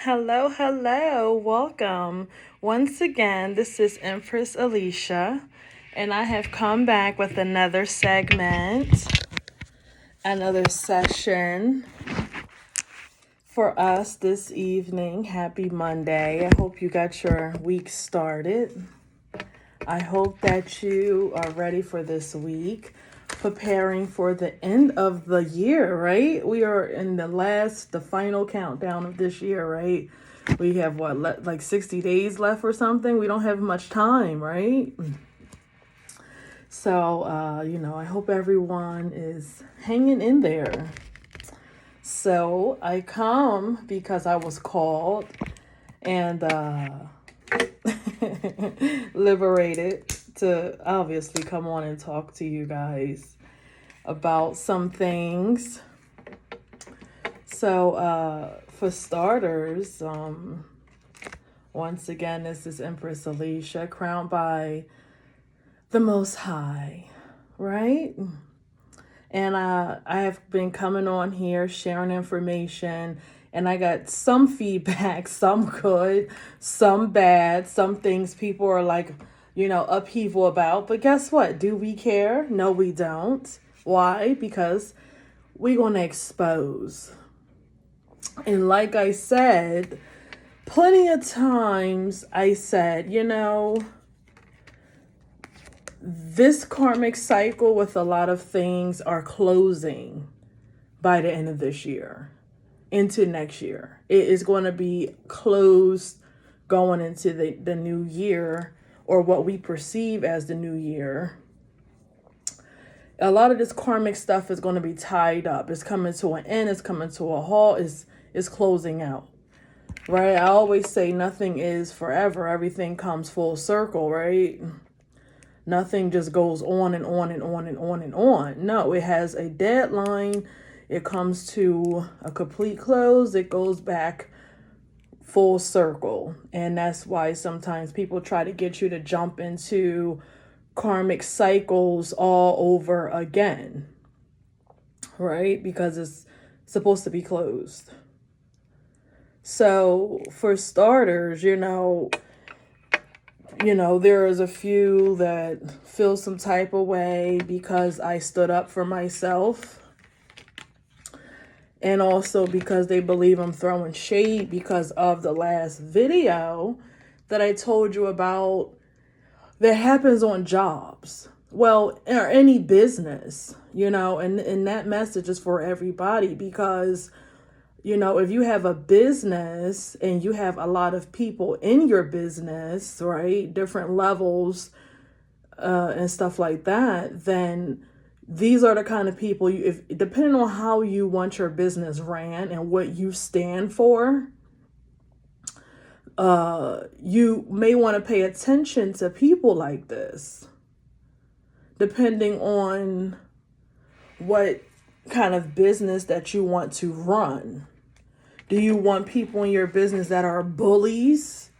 Hello, hello, welcome. Once again, this is Empress Alicia, and I have come back with another segment, another session for us this evening. Happy Monday. I hope you got your week started. I hope that you are ready for this week, preparing for the end of the year, right? We are in the final countdown of this year, right? We have like 60 days left or something. We don't have much time, right? So, I hope everyone is hanging in there. So, I come because I was called and liberated to obviously come on and talk to you guys about some things. So, for starters, once again, this is Empress Alicia, crowned by the Most High, right? And I have been coming on here sharing information, and I got some feedback, some good, some bad, some things people are like, upheaval about. But guess what? Do we care? No, we don't. Why? Because we're going to expose. And like I said, plenty of times I said, this karmic cycle with a lot of things are closing by the end of this year into next year. It is going to be closed going into the new year, or what we perceive as the new year. A lot of this karmic stuff is going to be tied up. It's coming to an end. It's coming to a halt. It's closing out. Right? I always say nothing is forever. Everything comes full circle, right? Nothing just goes on and on and on and on and on. No, it has a deadline. It comes to a complete close. It goes back full circle. And that's why sometimes people try to get you to jump into karmic cycles all over again. Right? Because it's supposed to be closed. So for starters, there is a few that feel some type of way because I stood up for myself. And also because they believe I'm throwing shade because of the last video that I told you about that happens on jobs. Well, or any business, and that message is for everybody because if you have a business and you have a lot of people in your business, right, different levels and stuff like that, then these are the kind of people, if depending on how you want your business ran and what you stand for, you may want to pay attention to people like this, depending on what kind of business that you want to run. Do you want people in your business that are bullies,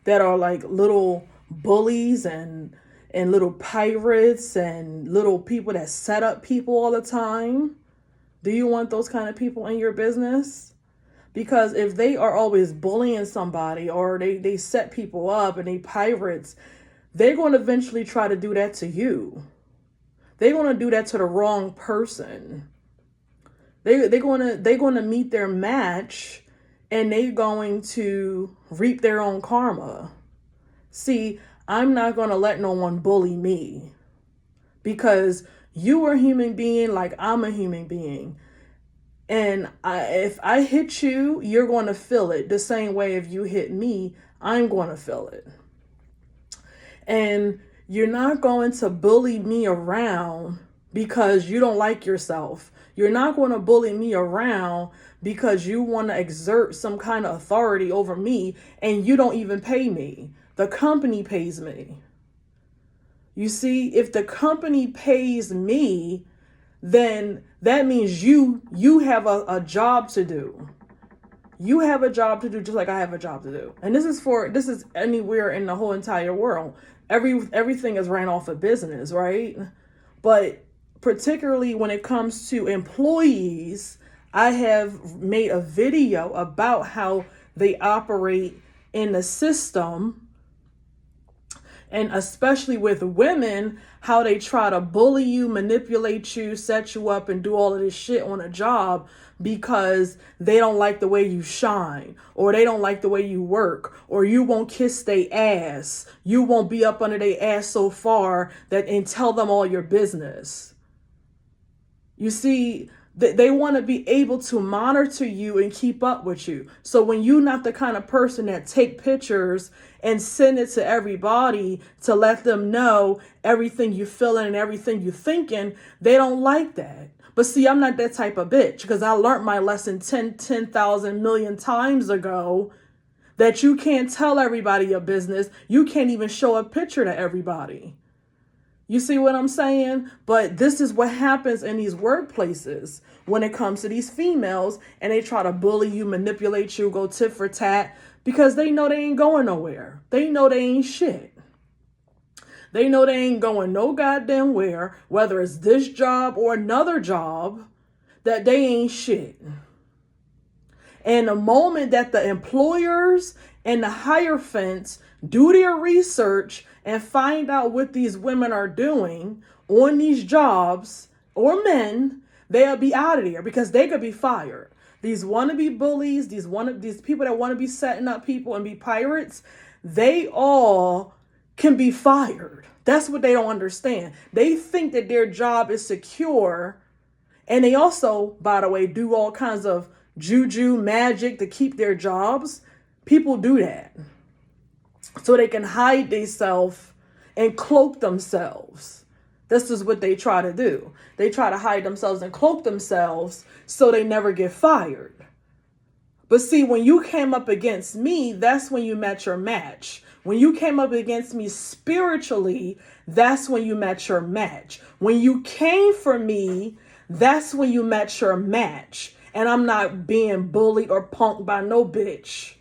that are like little bullies and little pirates and little people that set up people all the time? Do you want those kind of people in your business? Because if they are always bullying somebody or they set people up and they pirates, they're going to eventually try to do that to you. They're going to do that to the wrong person. They're going to meet their match and they're going to reap their own karma. See, I'm not going to let no one bully me because you are a human being like I'm a human being. And if I hit you, you're going to feel it. The same way if you hit me, I'm going to feel it. And you're not going to bully me around because you don't like yourself. You're not going to bully me around because you want to exert some kind of authority over me and you don't even pay me. The company pays me. You see, if the company pays me, then that means you have a job to do. You have a job to do just like I have a job to do. And this is anywhere in the whole entire world. Everything is ran off of business, right? But particularly when it comes to employees, I have made a video about how they operate in the system. And especially with women, how they try to bully you, manipulate you, set you up, and do all of this shit on a job because they don't like the way you shine, or they don't like the way you work, or you won't kiss their ass. You won't be up under their ass so far that and tell them all your business. You see, they want to be able to monitor you and keep up with you. So when you're not the kind of person that take pictures and send it to everybody to let them know everything you feeling and everything you thinking, they don't like that. But see, I'm not that type of bitch, because I learned my lesson 10,000 million times ago that you can't tell everybody your business. You can't even show a picture to everybody. You see what I'm saying? But this is what happens in these workplaces when it comes to these females, and they try to bully you, manipulate you, go tit for tat, because they know they ain't going nowhere. They know they ain't shit. They know they ain't going no goddamn where, whether it's this job or another job, that they ain't shit. And the moment that the employers and the hierophants do their research and find out what these women are doing on these jobs, or men, they'll be out of there because they could be fired. These wannabe bullies, these people that want to be setting up people and be pirates, they all can be fired. That's what they don't understand. They think that their job is secure, and they also, by the way, do all kinds of juju magic to keep their jobs. People do that so they can hide themselves and cloak themselves. This is what they try to do. They try to hide themselves and cloak themselves so they never get fired. But see, when you came up against me, that's when you met your match. When you came up against me spiritually, that's when you met your match. When you came for me, that's when you met your match. And I'm not being bullied or punked by no bitch.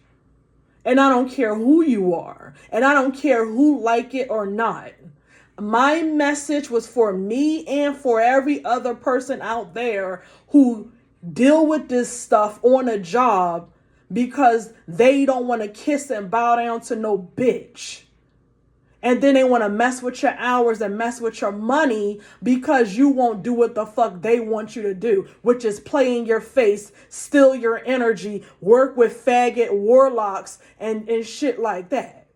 And I don't care who you are. And I don't care who like it or not. My message was for me and for every other person out there who deal with this stuff on a job because they don't want to kiss and bow down to no bitch. And then they want to mess with your hours and mess with your money because you won't do what the fuck they want you to do, which is play in your face, steal your energy, work with faggot warlocks and shit like that.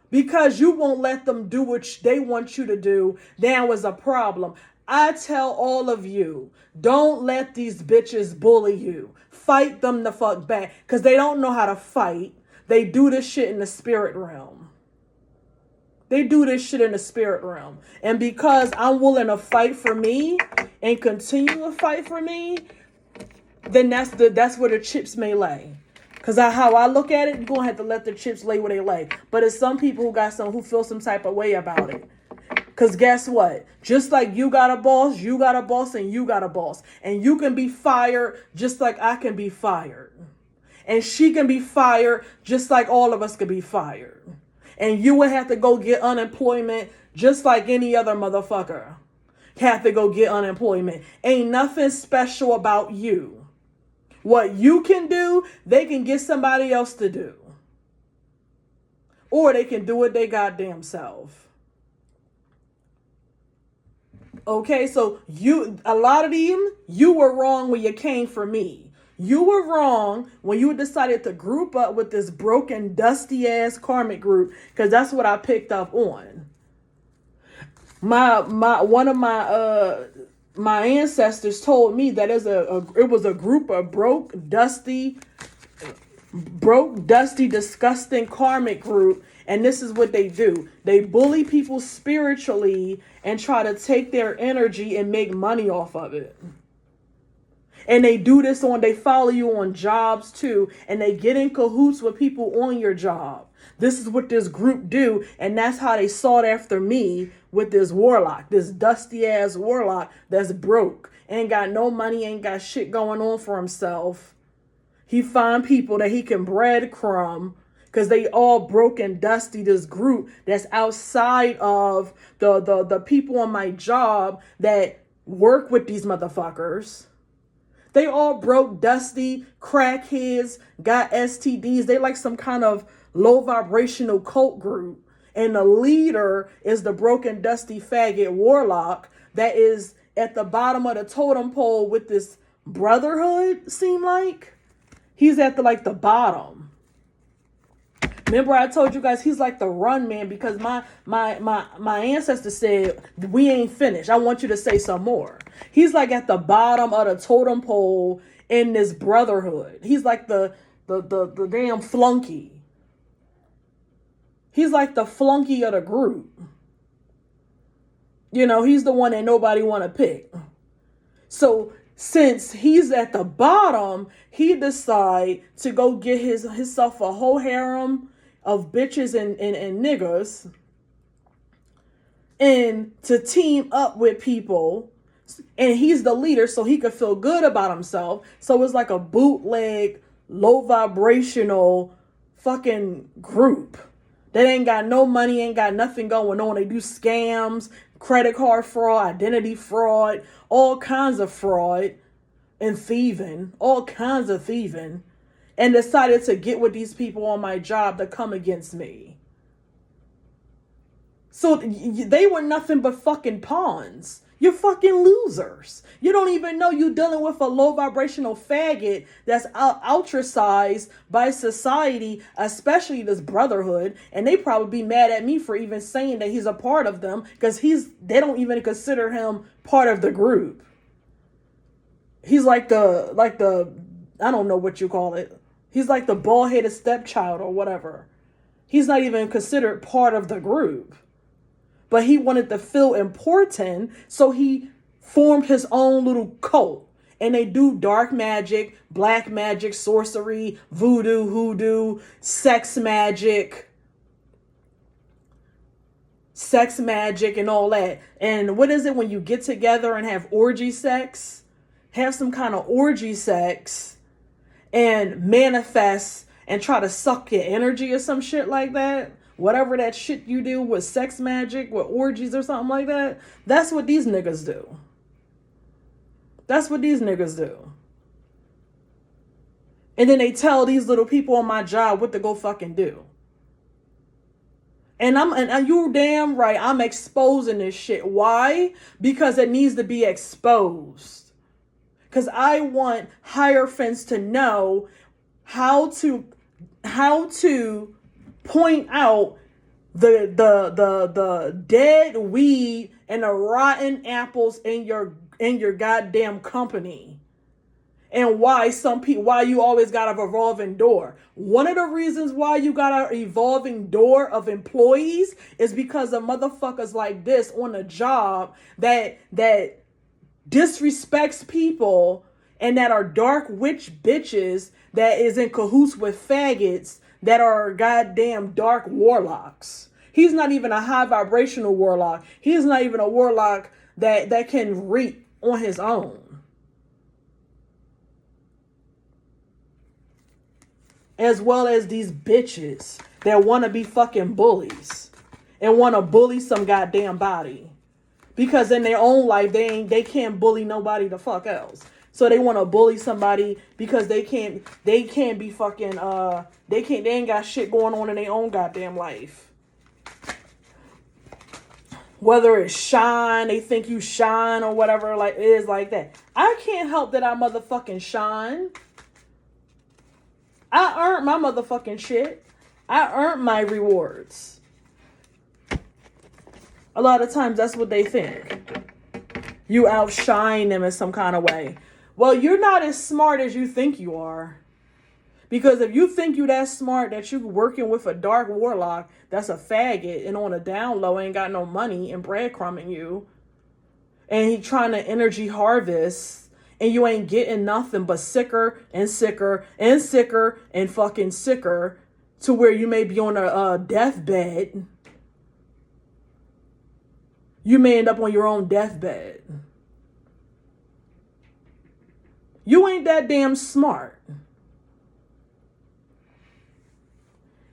Because you won't let them do what they want you to do, there was a problem. I tell all of you, don't let these bitches bully you. Fight them the fuck back, because they don't know how to fight. They do this shit in the spirit realm. They do this shit in the spirit realm. And because I'm willing to fight for me and continue to fight for me, then that's where the chips may lay. Because how I look at it, you're going to have to let the chips lay where they lay. But it's some people who feel some type of way about it. Because guess what? Just like you got a boss, and you got a boss. And you can be fired just like I can be fired. And she can be fired just like all of us could be fired. And you would have to go get unemployment just like any other motherfucker have to go get unemployment. Ain't nothing special about you. What you can do, they can get somebody else to do. Or they can do it they goddamn self. Okay, so a lot of them, you were wrong when you came for me. You were wrong when you decided to group up with this broken, dusty ass karmic group, because that's what I picked up on. One of my ancestors told me that it was a group of broke, dusty, disgusting karmic group. And this is what they do. They bully people spiritually and try to take their energy and make money off of it. And they do this they follow you on jobs too. And they get in cahoots with people on your job. This is what this group do. And that's how they sought after me with this warlock, this dusty ass warlock that's broke. Ain't got no money, ain't got shit going on for himself. He find people that he can breadcrumb because they all broke and dusty, this group that's outside of the people on my job that work with these motherfuckers. They all broke, dusty, crackheads, got STDs. They like some kind of low vibrational cult group. And the leader is the broken, dusty faggot warlock that is at the bottom of the totem pole with this brotherhood, seem like. He's at the bottom. Remember I told you guys he's like the run man because my ancestors said we ain't finished. I want you to say some more. He's like at the bottom of the totem pole in this brotherhood. He's like the damn flunky. He's like the flunky of the group. You know, he's the one that nobody want to pick. So since he's at the bottom, he decide to go get himself a whole harem of bitches and niggas and to team up with people. And he's the leader, so he could feel good about himself. So it's like a bootleg, low vibrational fucking group that ain't got no money, ain't got nothing going on. They do scams, credit card fraud, identity fraud, all kinds of fraud and thieving, all kinds of thieving, and decided to get with these people on my job to come against me. So they were nothing but fucking pawns. You're fucking losers. You don't even know you're dealing with a low vibrational faggot that's ostracized by society, especially this brotherhood. And they probably be mad at me for even saying that he's a part of them because they don't even consider him part of the group. He's like the I don't know what you call it. He's like the bald-headed stepchild or whatever. He's not even considered part of the group. But he wanted to feel important, so he formed his own little cult. And they do dark magic, black magic, sorcery, voodoo, hoodoo, sex magic, and all that. And what is it when you get together and have orgy sex? Have some kind of orgy sex and manifest and try to suck your energy or some shit like that. Whatever that shit you do with sex magic, with orgies or something like that. That's what these niggas do. That's what these niggas do. And then they tell these little people on my job what to go fucking do. And you damn right, I'm exposing this shit. Why? Because it needs to be exposed. Because I want Hierophants to know how to point out the dead weed and the rotten apples in your goddamn company. And why you always got a revolving door. One of the reasons why you got a revolving door of employees is because of motherfuckers like this on the job that disrespects people and that are dark witch bitches that is in cahoots with faggots that are goddamn dark warlocks. He's not even a high vibrational warlock. He's not even a warlock that can reap on his own. As well as these bitches that want to be fucking bullies and want to bully some goddamn body. Because in their own life, they can't bully nobody the fuck else. So they want to bully somebody because they can't be fucking, they ain't got shit going on in their own goddamn life. Whether it's shine, they think you shine or whatever, like it is like that. I can't help that I motherfucking shine. I earned my motherfucking shit. I earned my rewards. A lot of times that's what they think. You outshine them in some kind of way. Well, you're not as smart as you think you are. Because if you think you that smart that you working with a dark warlock that's a faggot and on a down low ain't got no money and breadcrumbing you, and he trying to energy harvest, and you ain't getting nothing but sicker and sicker and sicker and fucking sicker to where you may be on a deathbed. You may end up on your own deathbed. You ain't that damn smart.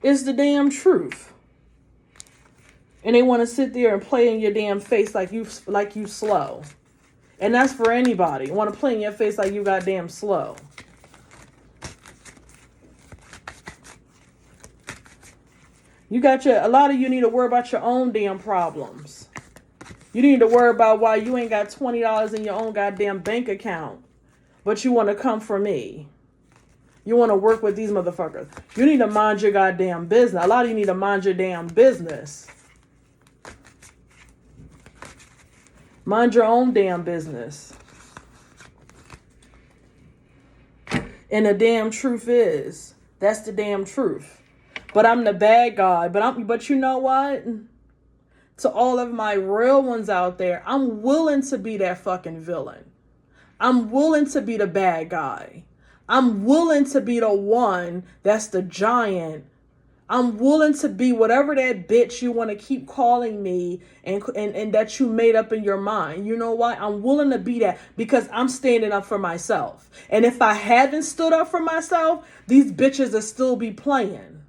It's the damn truth. And they want to sit there and play in your damn face like you slow. And that's for anybody. Want to play in your face like you goddamn slow. A lot of you need to worry about your own damn problems. You need to worry about why you ain't got $20 in your own goddamn bank account. But you want to come for me. You want to work with these motherfuckers. You need to mind your goddamn business. A lot of you need to mind your damn business. Mind your own damn business. And the damn truth is, that's the damn truth. But I'm the bad guy. But you know what? To all of my real ones out there, I'm willing to be that fucking villain. I'm willing to be the bad guy. I'm willing to be the one that's the giant. I'm willing to be whatever that bitch you want to keep calling me and that you made up in your mind. You know what? I'm willing to be that because I'm standing up for myself. And if I haven't stood up for myself, these bitches will still be playing.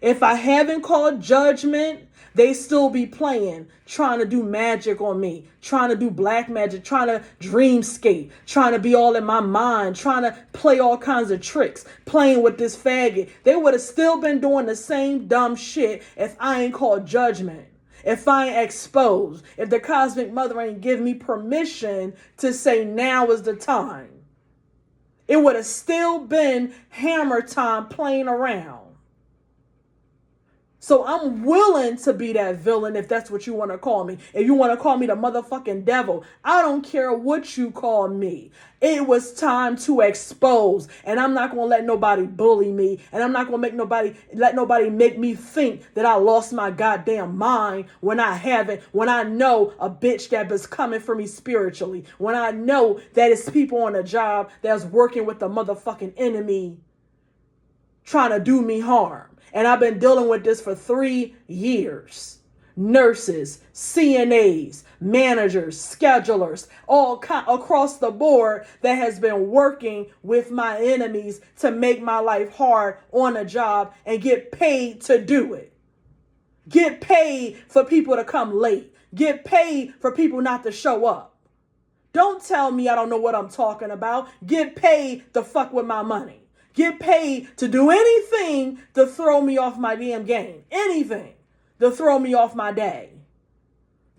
If I haven't called judgment, they still be playing, trying to do magic on me, trying to do black magic, trying to dreamscape, trying to be all in my mind, trying to play all kinds of tricks, playing with this faggot. They would have still been doing the same dumb shit if I ain't called judgment, if I ain't exposed, if the cosmic mother ain't give me permission to say now is the time. It would have still been hammer time playing around. So I'm willing to be that villain if that's what you want to call me. If you want to call me the motherfucking devil, I don't care what you call me. It was time to expose. And I'm not going to let nobody bully me. And I'm not going to let nobody make me think that I lost my goddamn mind when I haven't. When I know a bitch that is coming for me spiritually. When I know that it's people on a job that's working with the motherfucking enemy trying to do me harm. And I've been dealing with this for 3 years. Nurses, CNAs, managers, schedulers, all across the board that has been working with my enemies to make my life hard on a job and get paid to do it. Get paid for people to come late. Get paid for people not to show up. Don't tell me I don't know what I'm talking about. Get paid to fuck with my money. Get paid to do anything to throw me off my damn game. Anything to throw me off my day.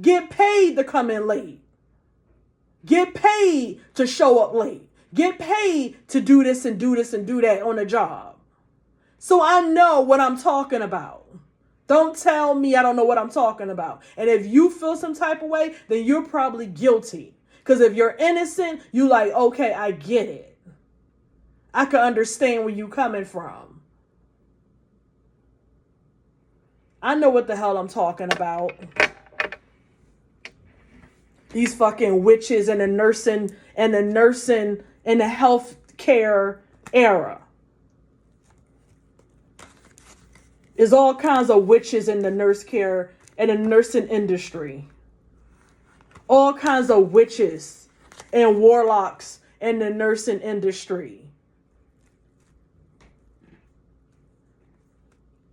Get paid to come in late. Get paid to show up late. Get paid to do this and do this and do that on the job. So I know what I'm talking about. Don't tell me I don't know what I'm talking about. And if you feel some type of way, then you're probably guilty. Because if you're innocent, you like, okay, I get it. I can understand where you coming from. I know what the hell I'm talking about. These fucking witches and the nursing and the health care era. There's all kinds of witches in the nurse care and the nursing industry. All kinds of witches and warlocks in the nursing industry.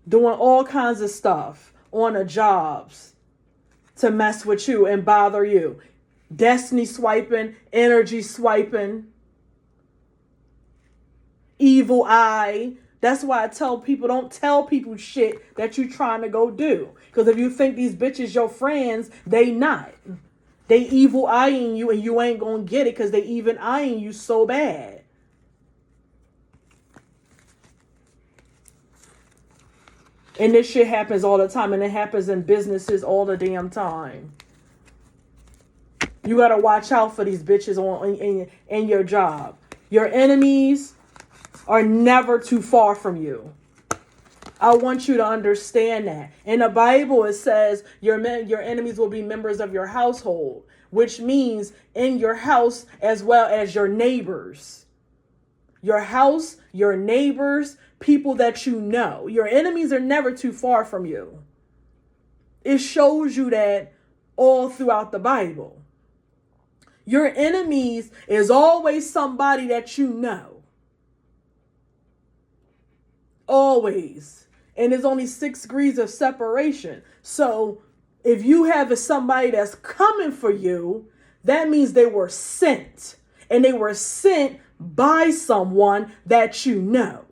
Doing all kinds of stuff on the jobs to mess with you and bother you. Destiny swiping, energy swiping, evil eye. That's why I tell people, don't tell people shit that you trying to go do. Because if you think these bitches your friends, they not. They evil eyeing you and you ain't gonna get it because they even eyeing you so bad. And this shit happens all the time. And it happens in businesses all the damn time. You got to watch out for these bitches in your job. Your enemies are never too far from you. I want you to understand that. In the Bible, it says your enemies will be members of your household. Which means in your house as well as your neighbors. Your house, your neighbors, people that you know. Your enemies are never too far from you. It shows you that all throughout the Bible. Your enemies is always somebody that you know. Always. And there's only 6 degrees of separation. So if you have somebody that's coming for you, that means they were sent. And they were sent by someone that you know.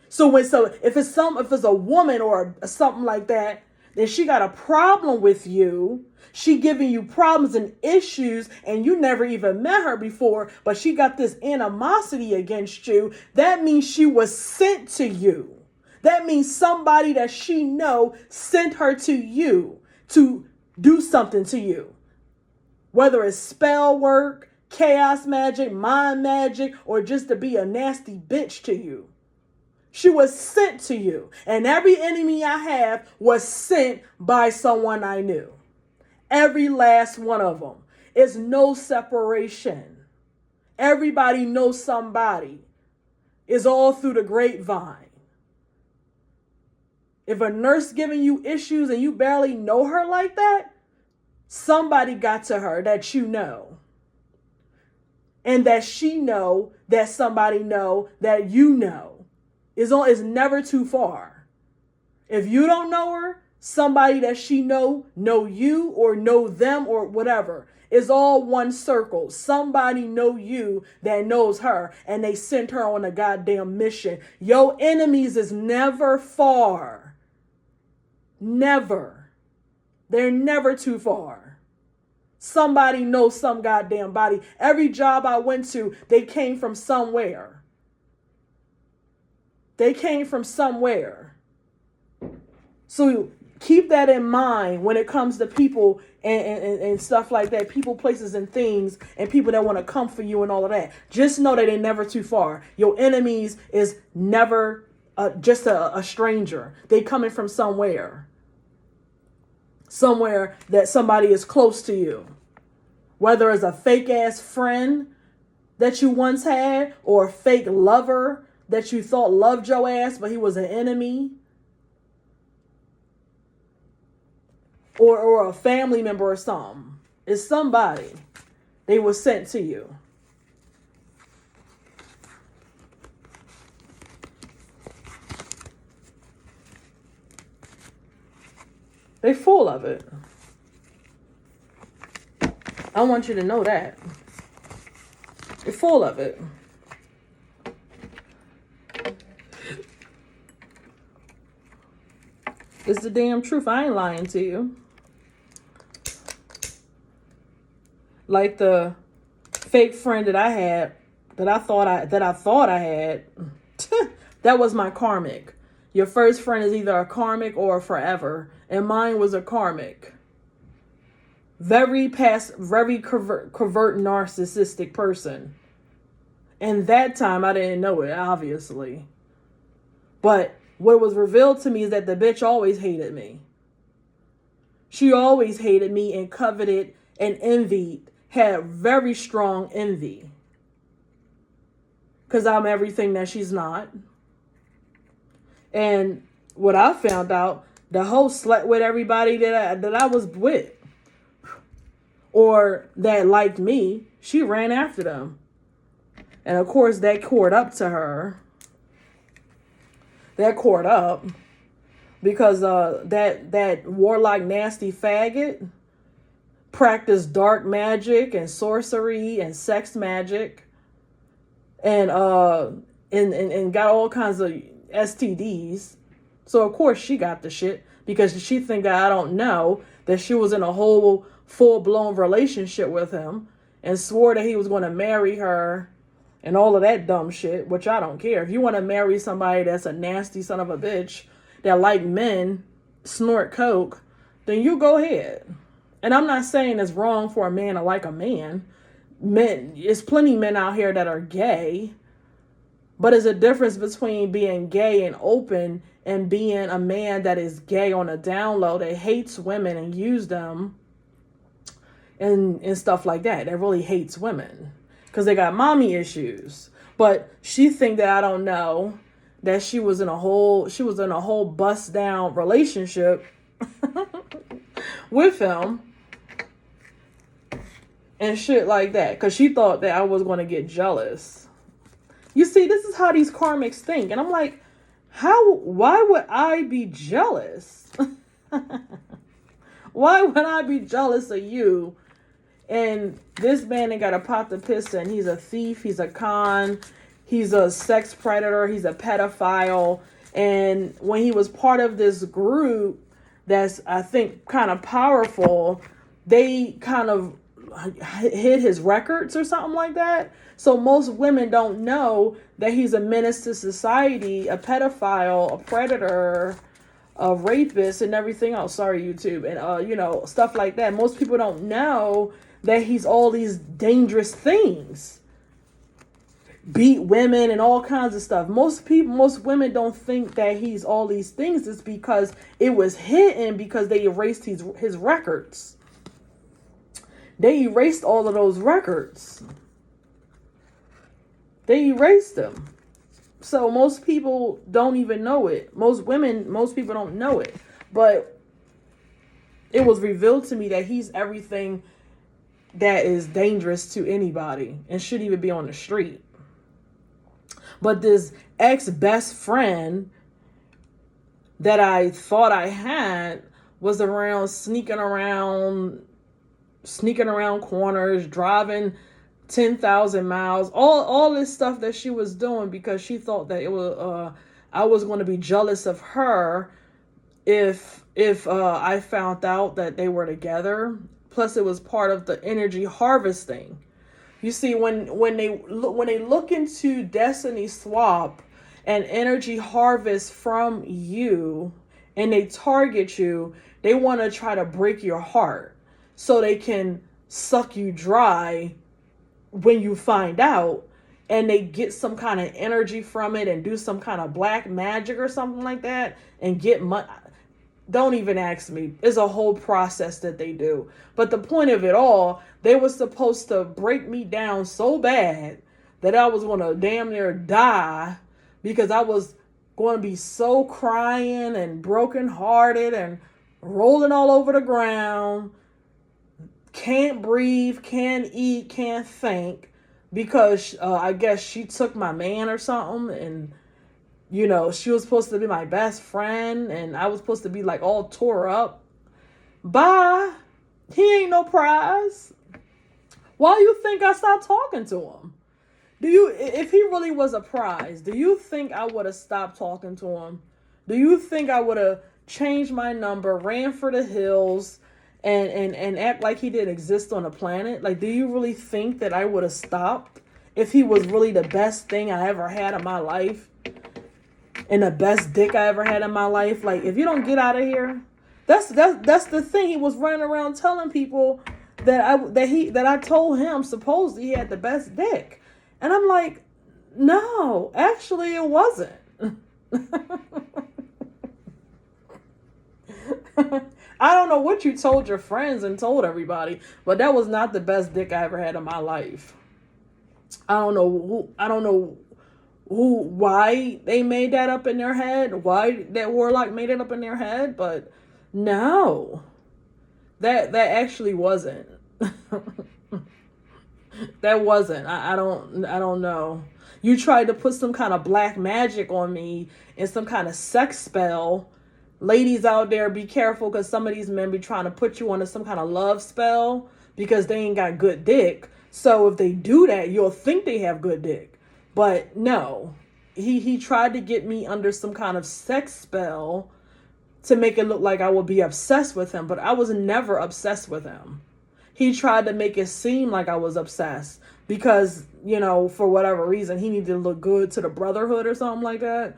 So if it's a woman or something like that, then she got a problem with you. She giving you problems and issues, and you never even met her before, but she got this animosity against you. That means she was sent to you. That means somebody that she know sent her to you to do something to you. Whether it's spell work, chaos magic, mind magic, or just to be a nasty bitch to you. She was sent to you. And every enemy I have was sent by someone I knew. Every last one of them. It's no separation. Everybody knows somebody. It's all through the grapevine. If a nurse giving you issues and you barely know her like that, somebody got to her that you know. And that she know that somebody know that you know. It's never too far. If you don't know her, somebody that she know you or know them or whatever. It's all one circle. Somebody know you that knows her, and they sent her on a goddamn mission. Your enemies is never far. Never. They're never too far. Somebody knows some goddamn body. Every job I went to, they came from somewhere. They came from somewhere. So keep that in mind when it comes to people and stuff like that. People, places, and things, and people that want to come for you and all of that. Just know that they're never too far. Your enemies is never just a stranger. They coming from somewhere. Somewhere that somebody is close to you. Whether it's a fake ass friend that you once had, or a fake lover that you thought loved your ass, but he was an enemy. Or a family member or something. It's somebody. They were sent to you. They full of it. I want you to know that. They're full of it. It's the damn truth. I ain't lying to you. Like the fake friend that I had, that I thought I had, that was my karmic. Your first friend is either a karmic or a forever, and mine was a karmic. Very covert narcissistic person. And that time I didn't know it, obviously. But what was revealed to me is that the bitch always hated me. She always hated me and coveted and envied, had very strong envy. Because I'm everything that she's not. And what I found out, the hoe slept with everybody that I was with. Or that liked me. She ran after them. And of course that caught up to her. That caught up. Because that warlock nasty faggot practiced dark magic and sorcery and sex magic. And got all kinds of STDs. So of course she got the shit. Because she think that I don't know that she was in a whole full-blown relationship with him. And swore that he was going to marry her. And all of that dumb shit, which I don't care. If you want to marry somebody that's a nasty son of a bitch, that like men, snort coke, then you go ahead. And I'm not saying it's wrong for a man to like a man. Men, there's plenty of men out here that are gay. But there's a difference between being gay and open and being a man that is gay on a down low, that hates women and use them and stuff like that. That really hates women. Because they got mommy issues. But she think that I don't know that she was in a whole bust down relationship with him and shit like that. Because she thought that I was going to get jealous. You see, this is how these karmics think. And I'm like, why would I be jealous? Why would I be jealous of you And this man ain't got a pot to piss in. He's a thief. He's a con. He's a sex predator. He's a pedophile. And when he was part of this group that's, I think, kind of powerful, they kind of hid his records or something like that. So most women don't know that he's a menace to society, a pedophile, a predator, a rapist, and everything else. Sorry, YouTube. And, stuff like that. Most people don't know that he's all these dangerous things. Beat women and all kinds of stuff. Most women don't think that he's all these things. It's because it was hidden because they erased his records. They erased all of those records. They erased them. So most people don't even know it. Most people don't know it. But it was revealed to me that he's everything that is dangerous to anybody and shouldn't even be on the street. But this ex-best friend that I thought I had was around sneaking around corners, driving 10,000 miles, all this stuff that she was doing because she thought that I was going to be jealous of her if I found out that they were together. Plus, it was part of the energy harvesting. You see, when they look into Destiny Swap and energy harvest from you, and they target you, they want to try to break your heart so they can suck you dry when you find out, and they get some kind of energy from it and do some kind of black magic or something like that and get money. Don't even ask me. It's a whole process that they do. But the point of it all, they were supposed to break me down so bad that I was going to damn near die because I was going to be so crying and brokenhearted and rolling all over the ground. Can't breathe, can't eat, can't think because I guess she took my man or something. And she was supposed to be my best friend, and I was supposed to be like all tore up. Bye. He ain't no prize. Why you think I stopped talking to him? If he really was a prize, do you think I would have stopped talking to him? Do you think I would have changed my number, ran for the hills, and act like he didn't exist on the planet? Like, do you really think that I would have stopped if he was really the best thing I ever had in my life? And the best dick I ever had in my life. Like, if you don't get out of here, that's the thing. He was running around telling people that I told him supposedly he had the best dick, and I'm like, no, actually it wasn't. I don't know what you told your friends and told everybody, but that was not the best dick I ever had in my life. I don't know why they made that up in their head, why that Warlock made it up in their head, but no, that actually wasn't. That wasn't. I don't know. You tried to put some kind of black magic on me and some kind of sex spell. Ladies out there, be careful, because some of these men be trying to put you under some kind of love spell because they ain't got good dick. So if they do that, you'll think they have good dick. But no, he tried to get me under some kind of sex spell to make it look like I would be obsessed with him, but I was never obsessed with him. He tried to make it seem like I was obsessed because, for whatever reason, he needed to look good to the brotherhood or something like that.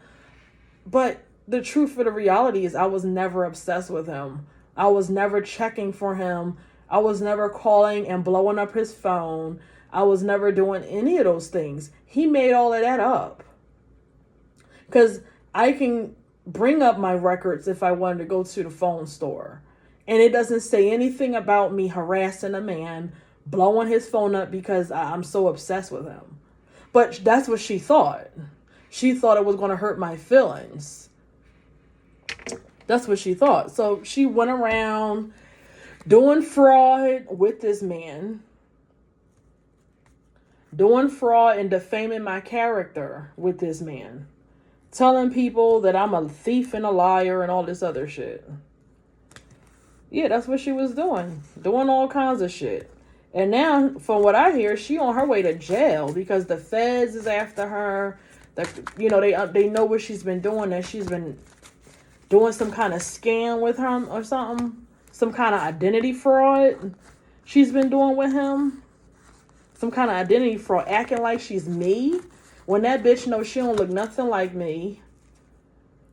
But the truth of the reality is I was never obsessed with him. I was never checking for him. I was never calling and blowing up his phone. I was never doing any of those things. He made all of that up. Because I can bring up my records if I wanted to go to the phone store. And it doesn't say anything about me harassing a man, blowing his phone up because I'm so obsessed with him. But that's what she thought. She thought it was going to hurt my feelings. That's what she thought. So she went around doing fraud with this man. Doing fraud and defaming my character with this man. Telling people that I'm a thief and a liar and all this other shit. Yeah, that's what she was doing. Doing all kinds of shit. And now, from what I hear, she on her way to jail because the feds is after her. They know what she's been doing. That she's been doing some kind of scam with him or something. Some kind of identity fraud she's been doing with him. Some kind of identity fraud, acting like she's me. When that bitch knows she don't look nothing like me.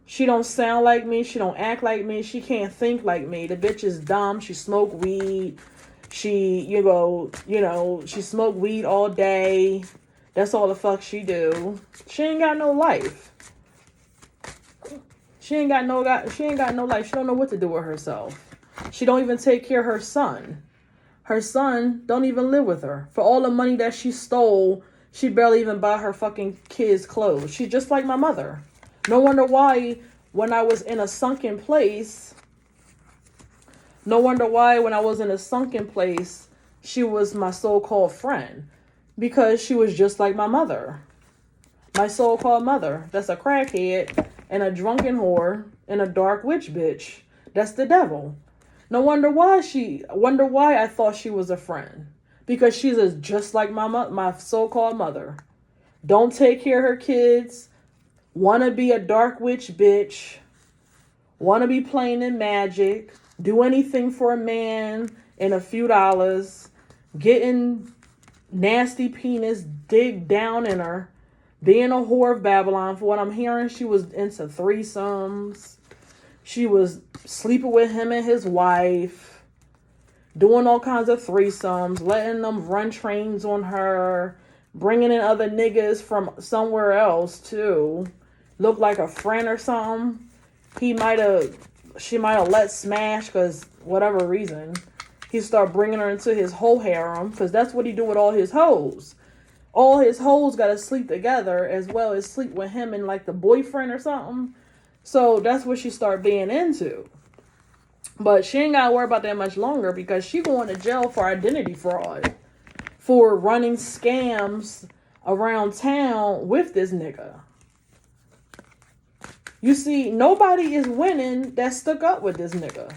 She don't sound like me. She don't act like me. She can't think like me. The bitch is dumb. She smoke weed. She, she smoke weed all day. That's all the fuck she do. She ain't got no life. She ain't got no life. She don't know what to do with herself. She don't even take care of her son. Her son don't even live with her. For all the money that she stole, she barely even buy her fucking kids clothes. She's just like my mother. No wonder why when I was in a sunken place, she was my so-called friend. Because she was just like my mother. My so-called mother. That's a crackhead and a drunken whore and a dark witch bitch. That's the devil. No wonder why I thought she was a friend. Because she's just like my so-called mother. Don't take care of her kids. Wanna be a dark witch bitch. Wanna be playing in magic. Do anything for a man and a few dollars. Getting nasty penis dig down in her. Being a whore of Babylon. For what I'm hearing, she was into threesomes. She was sleeping with him and his wife. Doing all kinds of threesomes. Letting them run trains on her. Bringing in other niggas from somewhere else too. Look like a friend or something. She might have let smash because whatever reason. He started bringing her into his whole harem because that's what he do with all his hoes. All his hoes got to sleep together as well as sleep with him and like the boyfriend or something. So that's what she started being into. But she ain't got to worry about that much longer because she going to jail for identity fraud. For running scams around town with this nigga. You see, nobody is winning that stuck up with this nigga.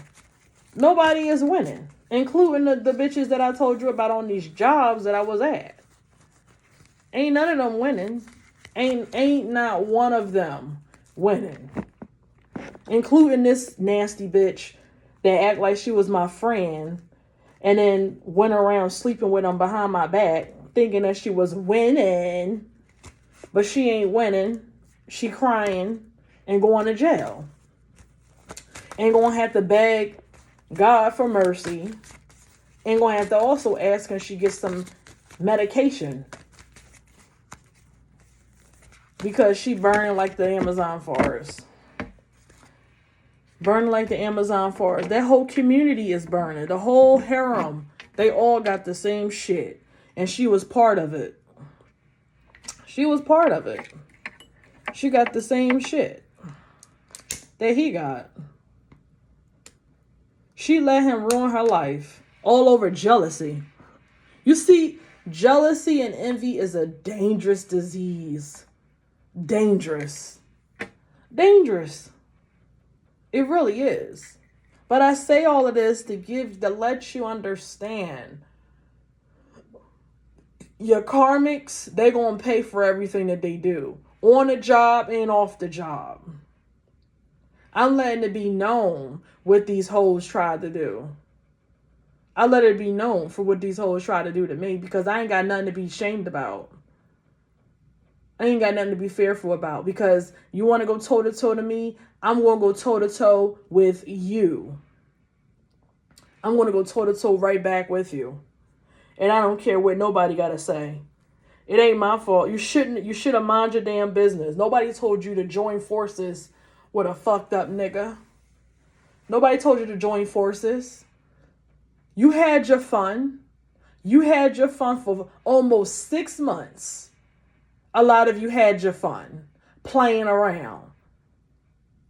Nobody is winning. Including the bitches that I told you about on these jobs that I was at. Ain't none of them winning. Ain't not one of them winning. Including this nasty bitch that act like she was my friend and then went around sleeping with him behind my back thinking that she was winning. But she ain't winning. She crying and going to jail. Ain't gonna have to beg God for mercy. Ain't gonna have to also ask her she gets some medication. Because she burning like the Amazon forest. Burning like the Amazon forest. That whole community is burning. The whole harem. They all got the same shit. And she was part of it. She was part of it. She got the same shit that he got. She let him ruin her life. All over jealousy. You see, jealousy and envy is a dangerous disease. Dangerous. Dangerous. It really is. But I say all of this to let you understand. Your karmics, they're going to pay for everything that they do. On the job and off the job. I'm letting it be known what these hoes tried to do. I let it be known for what these hoes try to do to me because I ain't got nothing to be ashamed about. I ain't got nothing to be fearful about because you want to go toe-to-toe to me, I'm going to go toe-to-toe with you. I'm going to go toe-to-toe right back with you. And I don't care what nobody got to say. It ain't my fault. You should have mind your damn business. Nobody told you to join forces with a fucked up nigga. Nobody told you to join forces. You had your fun. You had your fun for almost 6 months. A lot of you had your fun playing around.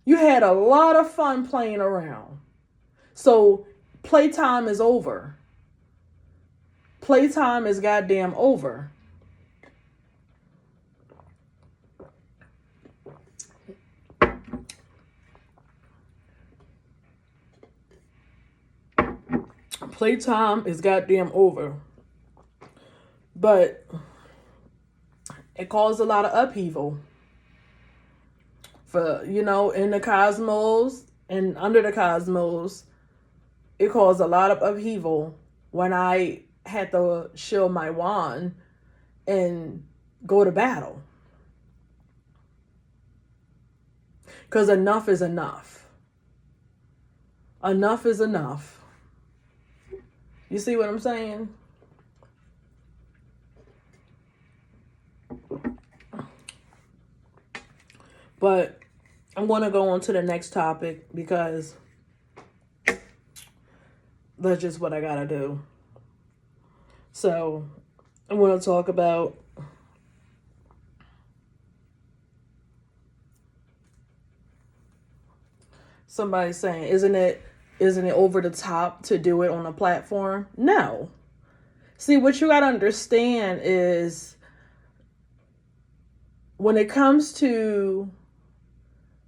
You had a lot of fun playing around. So playtime is over. Playtime is goddamn over. Playtime is goddamn over. But it caused a lot of upheaval for, in the cosmos and under the cosmos. It caused a lot of upheaval when I had to shield my wand and go to battle. Because enough is enough. Enough is enough. You see what I'm saying? But I'm going to go on to the next topic because that's just what I got to do. So I'm going to talk about somebody saying, isn't it over the top to do it on a platform? No. See, what you got to understand is when it comes to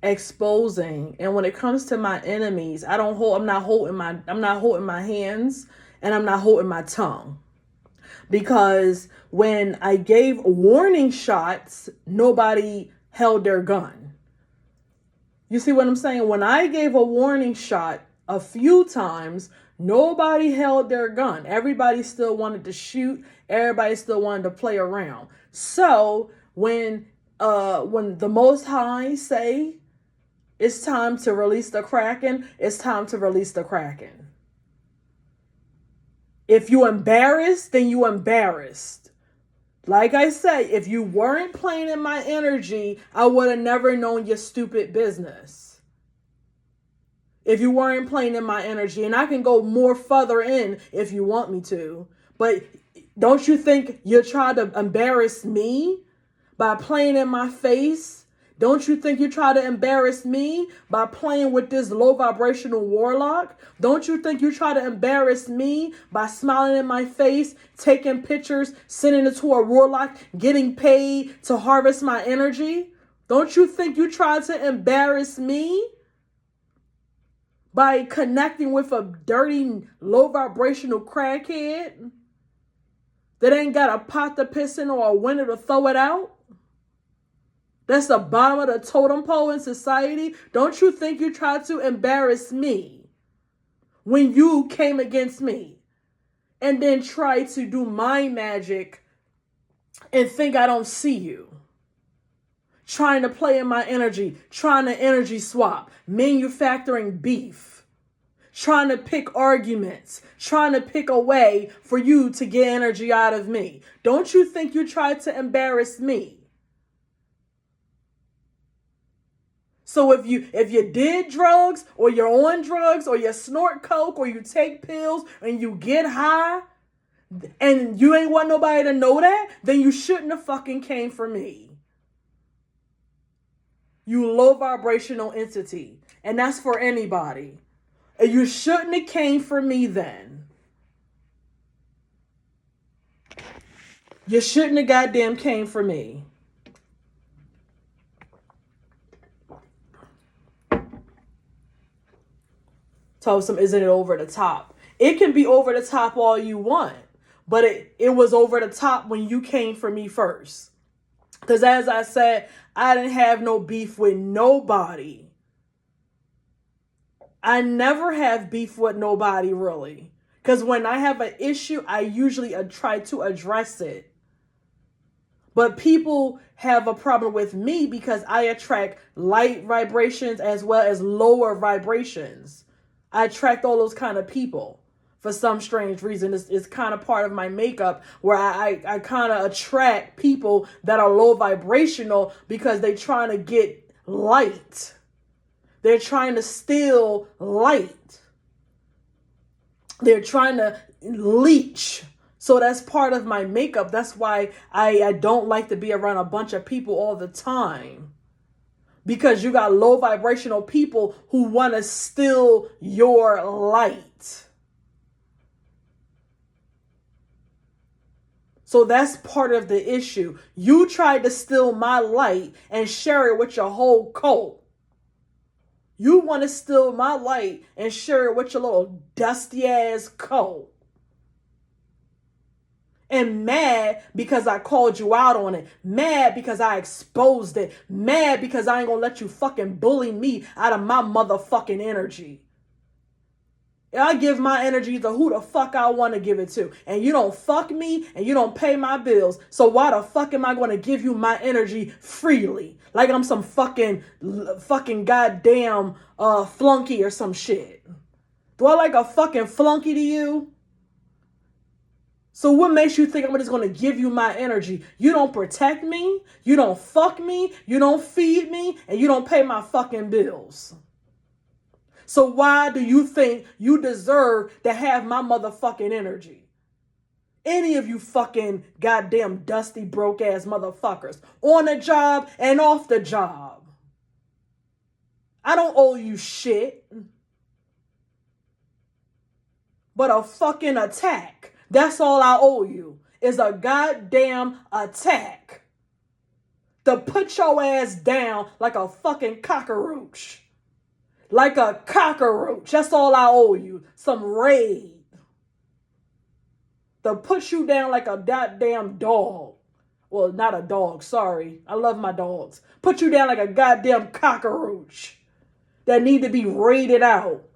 exposing and when it comes to my enemies, I'm not holding my hands and I'm not holding my tongue. Because when I gave warning shots, nobody held their gun. You see what I'm saying? When I gave a warning shot a few times, nobody held their gun. Everybody still wanted to shoot. Everybody still wanted to play around. So when the Most High say it's time to release the Kraken, it's time to release the Kraken. If you embarrassed, then you embarrassed. Like I said, if you weren't playing in my energy, I would have never known your stupid business. If you weren't playing in my energy, and I can go more further in if you want me to, but don't you think you're trying to embarrass me by playing in my face? Don't you think you try to embarrass me by playing with this low vibrational warlock? Don't you think you try to embarrass me by smiling in my face, taking pictures, sending it to a warlock, getting paid to harvest my energy? Don't you think you try to embarrass me by connecting with a dirty, low vibrational crackhead that ain't got a pot to piss in or a window to throw it out? That's the bottom of the totem pole in society. Don't you think you tried to embarrass me when you came against me and then tried to do mind magic and think I don't see you? Trying to play in my energy, trying to energy swap, manufacturing beef, trying to pick arguments, trying to pick a way for you to get energy out of me. Don't you think you tried to embarrass me? So if you did drugs or you're on drugs or you snort coke or you take pills and you get high and you ain't want nobody to know that, then you shouldn't have fucking came for me. You low vibrational entity. And that's for anybody. And you shouldn't have came for me then. You shouldn't have goddamn came for me. Told some, isn't it over the top? It can be over the top all you want, but it was over the top when you came for me first. Because as I said, I didn't have no beef with nobody. I never have beef with nobody, really. Because when I have an issue, I usually try to address it. But people have a problem with me because I attract light vibrations as well as lower vibrations. I attract all those kind of people for some strange reason. It's kind of part of my makeup where I kind of attract people that are low vibrational because they're trying to get light. They're trying to steal light. They're trying to leech. So that's part of my makeup. That's why I don't like to be around a bunch of people all the time. Because you got low vibrational people who want to steal your light. So that's part of the issue. You tried to steal my light and share it with your whole cult. You want to steal my light and share it with your little dusty ass cult. And mad because I called you out on it. Mad because I exposed it. Mad because I ain't gonna let you fucking bully me out of my motherfucking energy. I give my energy to who the fuck I want to give it to. And you don't fuck me and you don't pay my bills. So why the fuck am I going to give you my energy freely? Like I'm some fucking goddamn flunky or some shit. Do I like a fucking flunky to you? So what makes you think I'm just going to give you my energy? You don't protect me. You don't fuck me. You don't feed me. And you don't pay my fucking bills. So why do you think you deserve to have my motherfucking energy? Any of you fucking goddamn dusty broke ass motherfuckers on the job and off the job. I don't owe you shit. But a fucking attack. That's all I owe you. Is a goddamn attack. To put your ass down like a fucking cockroach. Like a cockroach. That's all I owe you. Some raid. To put you down like a goddamn dog. Well, not a dog, sorry. I love my dogs. Put you down like a goddamn cockroach. That need to be raided out.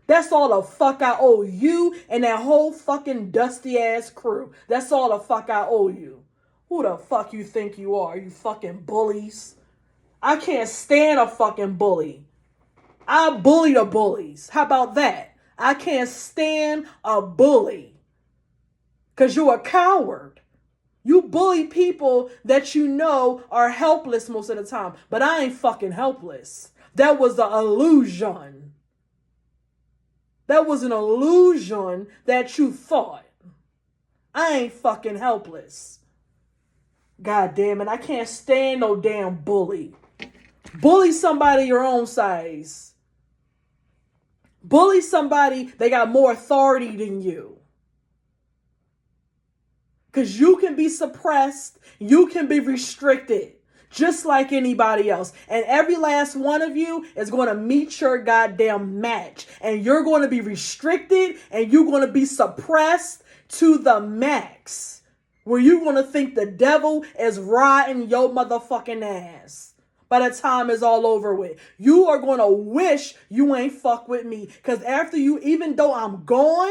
That's all the fuck I owe you and that whole fucking dusty ass crew. That's all the fuck I owe you. Who the fuck you think you are, you fucking bullies? I can't stand a fucking bully. I bully the bullies. How about that? I can't stand a bully. Because you're a coward. You bully people that you know are helpless most of the time. But I ain't fucking helpless. That was an illusion. That was an illusion that you thought. I ain't fucking helpless. God damn it. I can't stand no damn bully. Bully somebody your own size. Bully somebody that got more authority than you. Because you can be suppressed. You can be restricted. Just like anybody else. And every last one of you is going to meet your goddamn match. And you're going to be restricted. And you're going to be suppressed to the max. Where you're going to think the devil is riding your motherfucking ass. By the time it's all over with. You are going to wish you ain't fuck with me. Because after you, even though I'm gone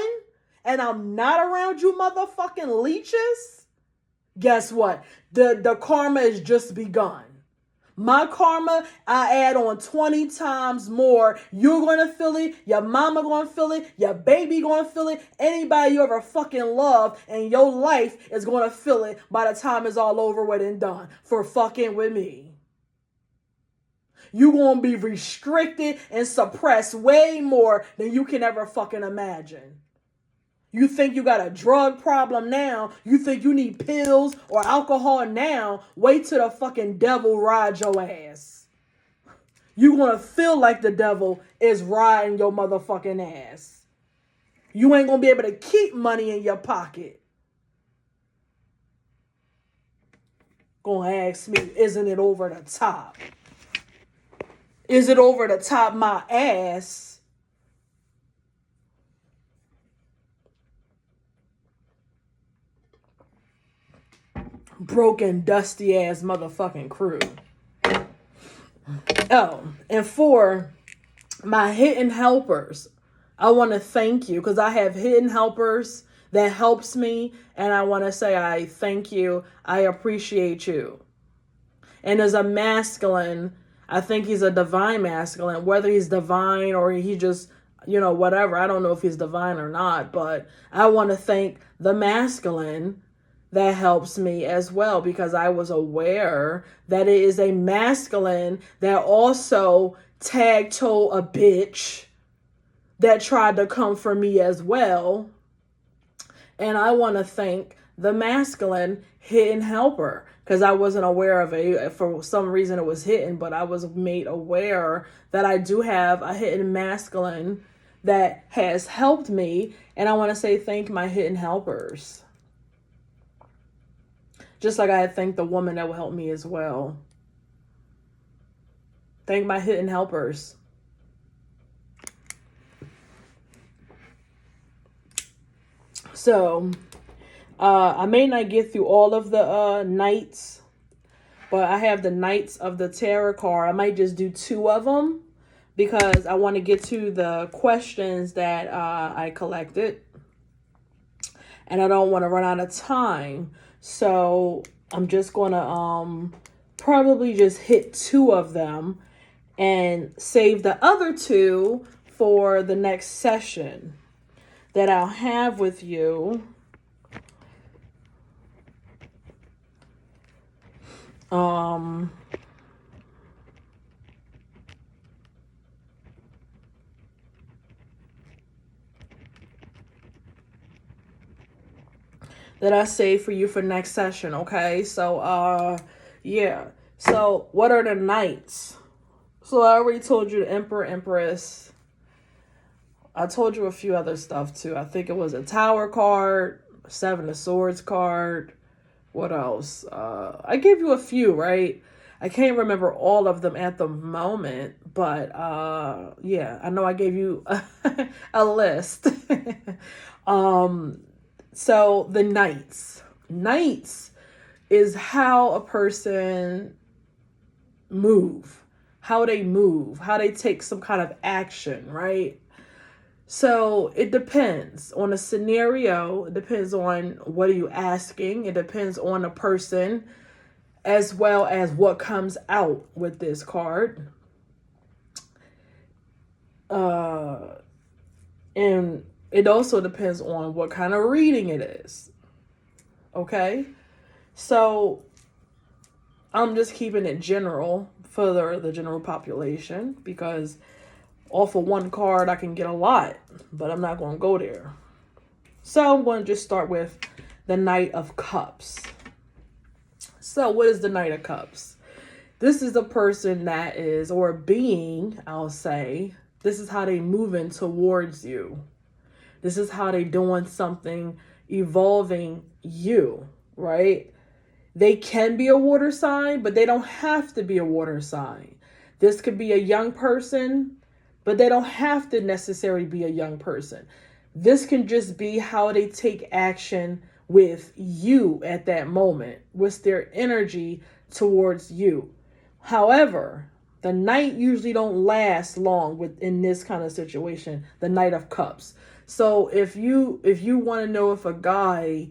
and I'm not around you motherfucking leeches, guess what? The karma has just begun. My karma, I add on 20 times more. You're going to feel it. Your mama going to feel it. Your baby going to feel it. Anybody you ever fucking love in your life is going to feel it by the time it's all over with and done. For fucking with me. You're going to be restricted and suppressed way more than you can ever fucking imagine. You think you got a drug problem now. You think you need pills or alcohol now. Wait till the fucking devil rides your ass. You're going to feel like the devil is riding your motherfucking ass. You ain't going to be able to keep money in your pocket. Going to ask me, isn't it over the top? Is it over the top my ass? Broken, dusty ass motherfucking crew. Oh, and for my hidden helpers, I want to thank you because I have hidden helpers that helps me. And I want to say I thank you. I appreciate you. And as a masculine, I think he's a divine masculine, whether he's divine or he just, whatever. I don't know if he's divine or not, but I want to thank the masculine that helps me as well because I was aware that it is a masculine that also tag-toe a bitch that tried to come for me as well. And I want to thank the masculine hidden helper because I wasn't aware of it. For some reason it was hidden, but I was made aware that I do have a hidden masculine that has helped me. And I want to say thank my hidden helpers. Just like I thank the woman that will help me as well. Thank my hidden helpers. So, I may not get through all of the Knights, but I have the Knights of the Tarot card. I might just do 2 of them because I want to get to the questions that I collected. And I don't want to run out of time. So I'm just going to probably just hit 2 of them and save the other 2 for the next session that I'll have with you. That I save for you for next session, okay? So, yeah. So, what are the Knights? So, I already told you the Emperor, Empress. I told you a few other stuff, too. I think it was a Tower card, 7 of Swords card. What else? I gave you a few, right? I can't remember all of them at the moment, but yeah, I know I gave you a list. So the Knights. Knights is how a person how they take some kind of action, right? So it depends on the scenario. It depends on what are you asking. It depends on the person as well as what comes out with this card. And it also depends on what kind of reading it is. Okay? So I'm just keeping it general for the general population because off of one card I can get a lot, but I'm not going to go there. So I'm going to just start with the Knight of Cups. So what is the Knight of Cups? This is a person that is, or a being, I'll say, this is how they moving towards you. This is how they doing something, evolving you, right? They can be a water sign, but they don't have to be a water sign. This could be a young person, but they don't have to necessarily be a young person. This can just be how they take action with you at that moment. What's their energy towards you? However, the Knight usually don't last long in this kind of situation, the Knight of Cups. So if you want to know if a guy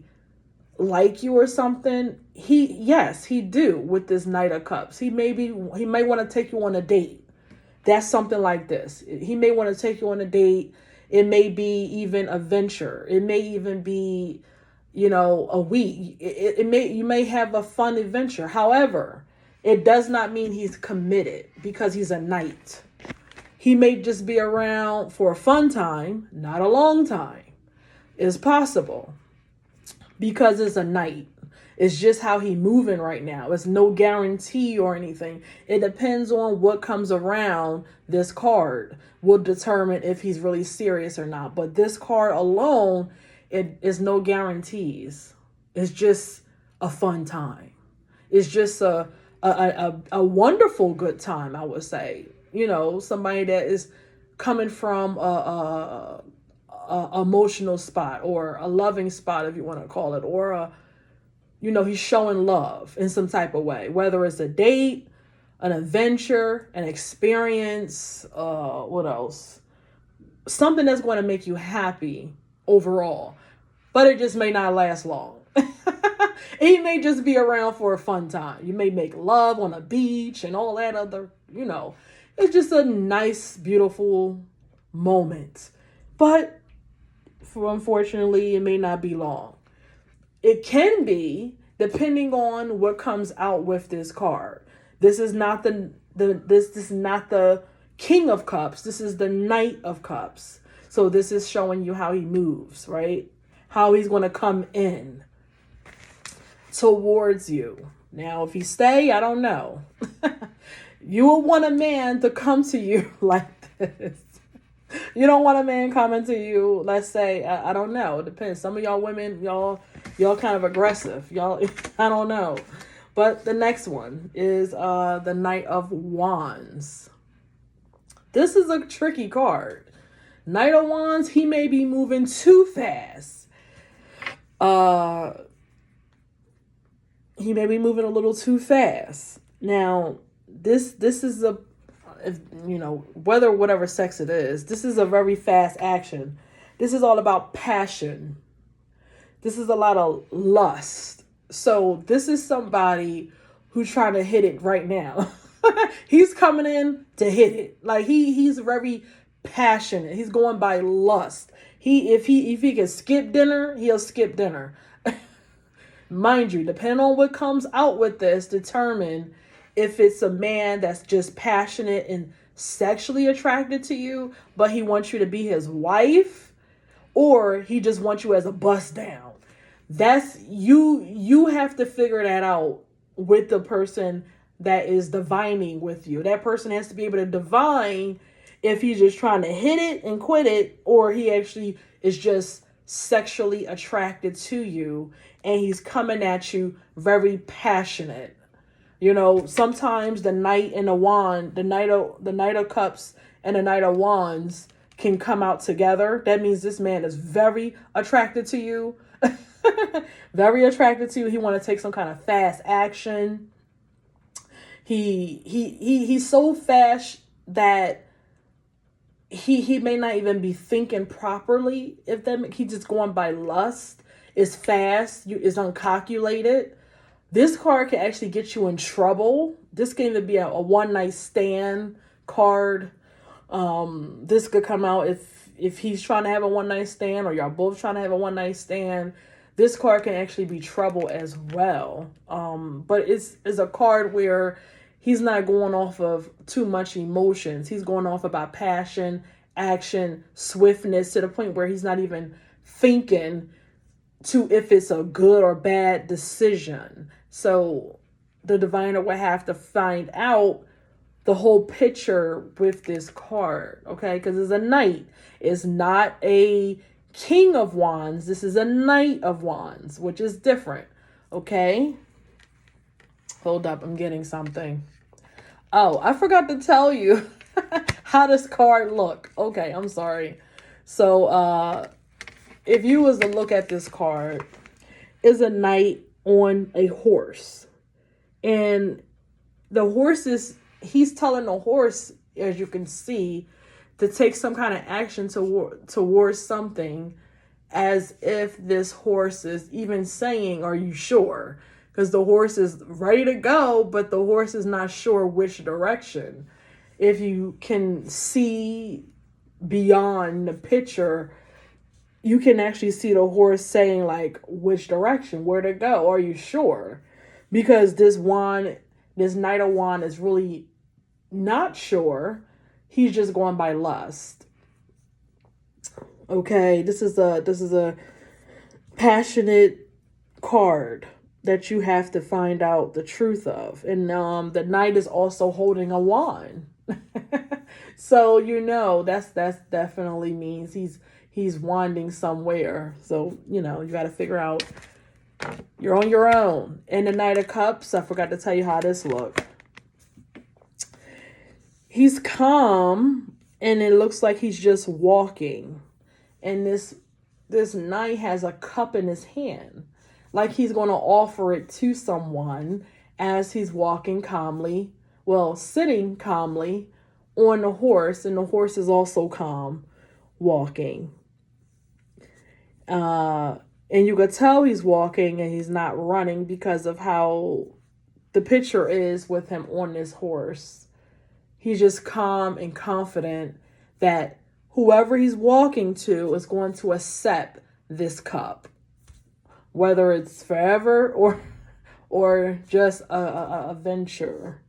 like you or something, he do with this Knight of Cups. He may want to take you on a date. That's something like this. He may want to take you on a date. It may be even a venture. It may even be, a week. You may have a fun adventure. However, it does not mean he's committed because he's a Knight. He may just be around for a fun time, not a long time. It's possible because it's a Knight. It's just how he moving right now. It's no guarantee or anything. It depends on what comes around this card will determine if he's really serious or not. But this card alone, it is no guarantees. It's just a fun time. It's just a wonderful good time, I would say. Somebody that is coming from a emotional spot or a loving spot, if you want to call it, or he's showing love in some type of way, whether it's a date, an adventure, an experience, what else? Something that's going to make you happy overall, but it just may not last long. He may just be around for a fun time. You may make love on a beach and all that other, it's just a nice, beautiful moment. But unfortunately, it may not be long. It can be, depending on what comes out with this card. This is not this is not the King of Cups. This is the Knight of Cups. So this is showing you how he moves, right? How he's going to come in towards you. Now, if he stay, I don't know. You will want a man to come to you like this. You don't want a man coming to you, let's say, I don't know. It depends. Some of y'all women, y'all kind of aggressive. Y'all, I don't know. But the next one is the Knight of Wands. This is a tricky card. Knight of Wands, he may be moving too fast. Uh, he may be moving a little too fast. Now, this is a, if, whether whatever sex it is, this is a very fast action. This is all about passion. This is a lot of lust. So this is somebody who's trying to hit it right now. He's coming in to hit it. Like he's very passionate. He's going by lust. If he can skip dinner, he'll skip dinner. Mind you, depending on what comes out with this, determine if it's a man that's just passionate and sexually attracted to you, but he wants you to be his wife, or he just wants you as a bust down. That's you have to figure that out with the person that is divining with you. That person has to be able to divine if he's just trying to hit it and quit it, or he actually is just sexually attracted to you and he's coming at you very passionate. Sometimes the knight and the wand, the knight of cups and the knight of wands can come out together. That means this man is very attracted to you. Very attracted to you. He want to take some kind of fast action. He's so fast that he may not even be thinking properly. If that he just going by lust, is fast, is uncalculated. This card can actually get you in trouble. This can even be a one night stand card. This could come out if he's trying to have a one night stand, or y'all both trying to have a one night stand. This card can actually be trouble as well. But it's a card where he's not going off of too much emotions. He's going off about passion, action, swiftness, to the point where he's not even thinking to if it's a good or bad decision. So the diviner will have to find out the whole picture with this card, okay? Because it's a knight. It's not a king of wands. This is a knight of wands, which is different, okay? Hold up, I'm getting something. Oh, I forgot to tell you how this card look. Okay, I'm sorry. So, if you was to look at this card, is a knight on a horse. And the horse he's telling the horse, as you can see, to take some kind of action towards something, as if this horse is even saying, are you sure? Because the horse is ready to go, but the horse is not sure which direction. If you can see beyond the picture, you can actually see the horse saying, like, which direction, where to go. Are you sure? Because this knight of wand is really not sure. He's just going by lust. Okay, this is a passionate card that you have to find out the truth of. And the knight is also holding a wand. So that's definitely means he's wanding somewhere. So, you got to figure out, you're on your own. And the Knight of Cups, I forgot to tell you how this look. He's calm, and it looks like he's just walking. And this knight has a cup in his hand, like he's going to offer it to someone as he's walking calmly, sitting calmly on the horse, and the horse is also calm walking. And you could tell he's walking and he's not running because of how the picture is with him on this horse. He's just calm and confident that whoever he's walking to is going to accept this cup, whether it's forever or just a venture,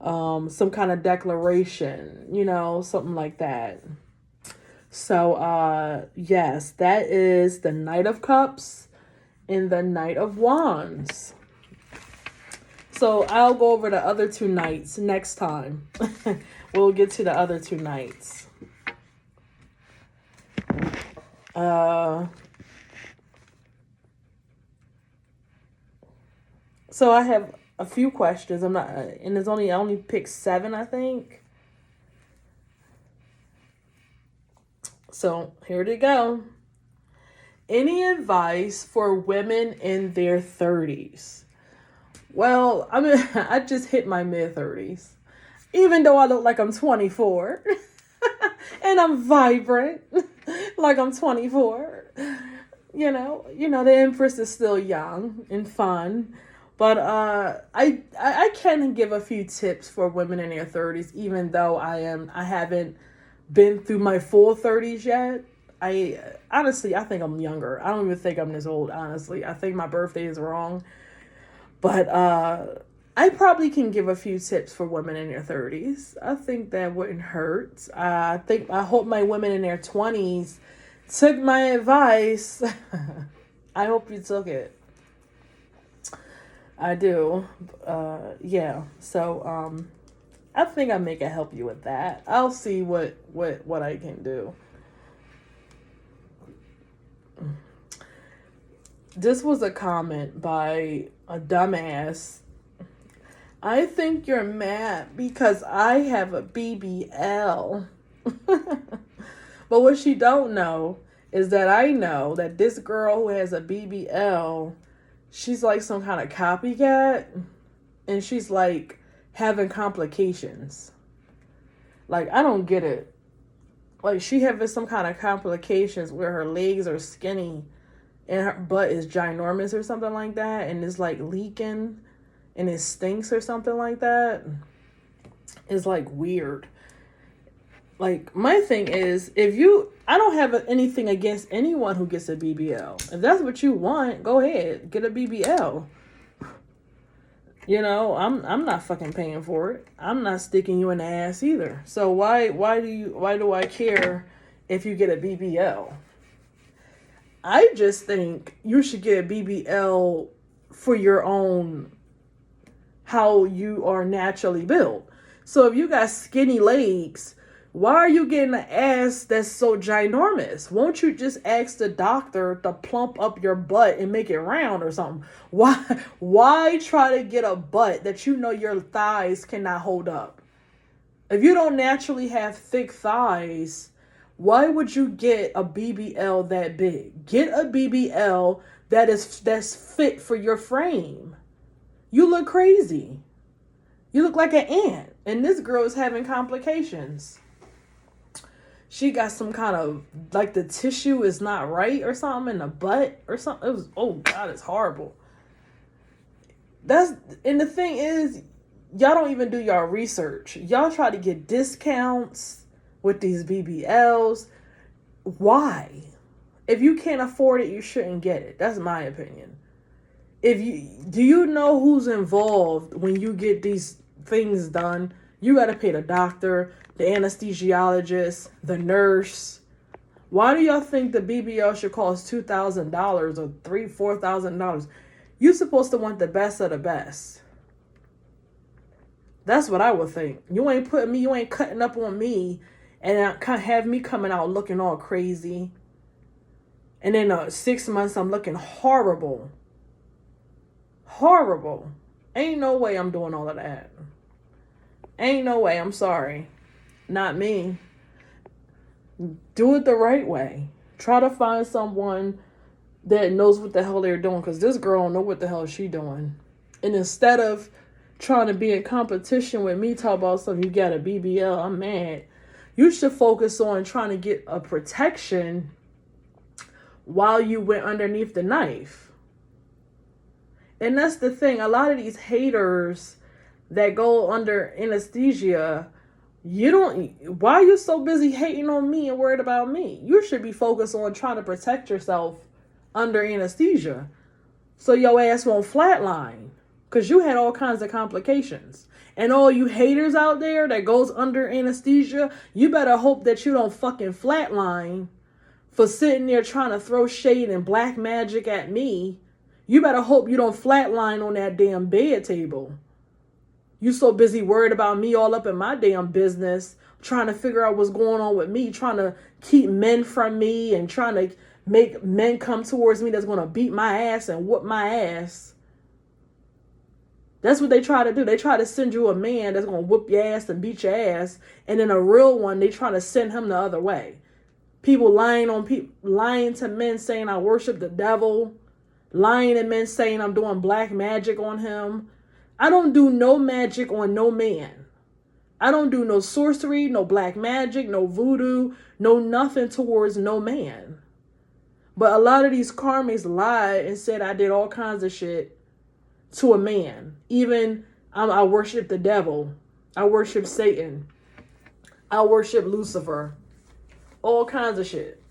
some kind of declaration, something like that. So, yes, that is the Knight of Cups and the Knight of Wands. So I'll go over the other two knights next time. We'll get to the other two knights. So I have a few questions. I only picked 7, I think. So here they go. Any advice for women in their 30s? Well, I mean, I just hit my mid 30s. Even though I look like I'm 24 and I'm vibrant like I'm 24. The Empress is still young and fun. But I can give a few tips for women in their 30s, even though I haven't been through my full 30s yet. I think I'm younger. I don't even think I'm this old, honestly. I think my birthday is wrong. But I probably can give a few tips for women in their 30s. I think that wouldn't hurt. I hope my women in their 20s took my advice. I hope you took it. I do. Yeah. So I think I can help you with that. I'll see what I can do. This was a comment by a dumbass. I think you're mad because I have a BBL. But what she don't know is that I know that this girl who has a BBL, she's like some kind of copycat, and she's like having complications. Like, I don't get it. Like, she having some kind of complications where her legs are skinny and her butt is ginormous or something like that, and it's like leaking and it stinks or something like that. It's like weird. Like, my thing is, I don't have anything against anyone who gets a BBL. If that's what you want, go ahead, get a BBL. I'm not fucking paying for it. I'm not sticking you in the ass either. So why do I care if you get a BBL? I just think you should get a BBL for your own, how you are naturally built. So if you got skinny legs, why are you getting an ass that's so ginormous? Won't you just ask the doctor to plump up your butt and make it round or something? Why try to get a butt that you know your thighs cannot hold up? If you don't naturally have thick thighs, why would you get a BBL that big? Get a BBL that's fit for your frame. You look crazy. You look like an ant. And this girl is having complications. She got some kind of, like, the tissue is not right or something in the butt or something. It was, oh God, it's horrible. And the thing is, y'all don't even do y'all research. Y'all try to get discounts with these BBLs. Why? If you can't afford it, you shouldn't get it. That's my opinion. Do you know who's involved when you get these things done? You got to pay the doctor, the anesthesiologist, the nurse. Why do y'all think the BBL should cost $2,000 or $4,000? You're supposed to want the best of the best. That's what I would think. You ain't cutting up on me and have me coming out looking all crazy. And then 6 months I'm looking horrible. Horrible. Ain't no way I'm doing all of that. Ain't no way. I'm sorry. Not me. Do it the right way. Try to find someone that knows what the hell they're doing, because this girl don't know what the hell she's doing. And instead of trying to be in competition with me, talk about something, you got a BBL, I'm mad. You should focus on trying to get a protection while you went underneath the knife. And that's the thing. A lot of these haters that go under anesthesia, why are you so busy hating on me and worried about me? You should be focused on trying to protect yourself under anesthesia so your ass won't flatline, because you had all kinds of complications. And all you haters out there that goes under anesthesia, you better hope that you don't fucking flatline for sitting there trying to throw shade and black magic at me. You better hope you don't flatline on that damn bed table. You so busy worried about me all up in my damn business, trying to figure out what's going on with me, trying to keep men from me and trying to make men come towards me that's going to beat my ass and whoop my ass. That's what they try to do. They try to send you a man that's going to whoop your ass and beat your ass. And then a real one, they try to send him the other way. People lying to men saying I worship the devil, lying to men saying I'm doing black magic on him. I don't do no magic on no man. I don't do no sorcery, no black magic, no voodoo, no nothing towards no man. But a lot of these karmics lied and said I did all kinds of shit to a man. Even I worship the devil. I worship Satan. I worship Lucifer. All kinds of shit.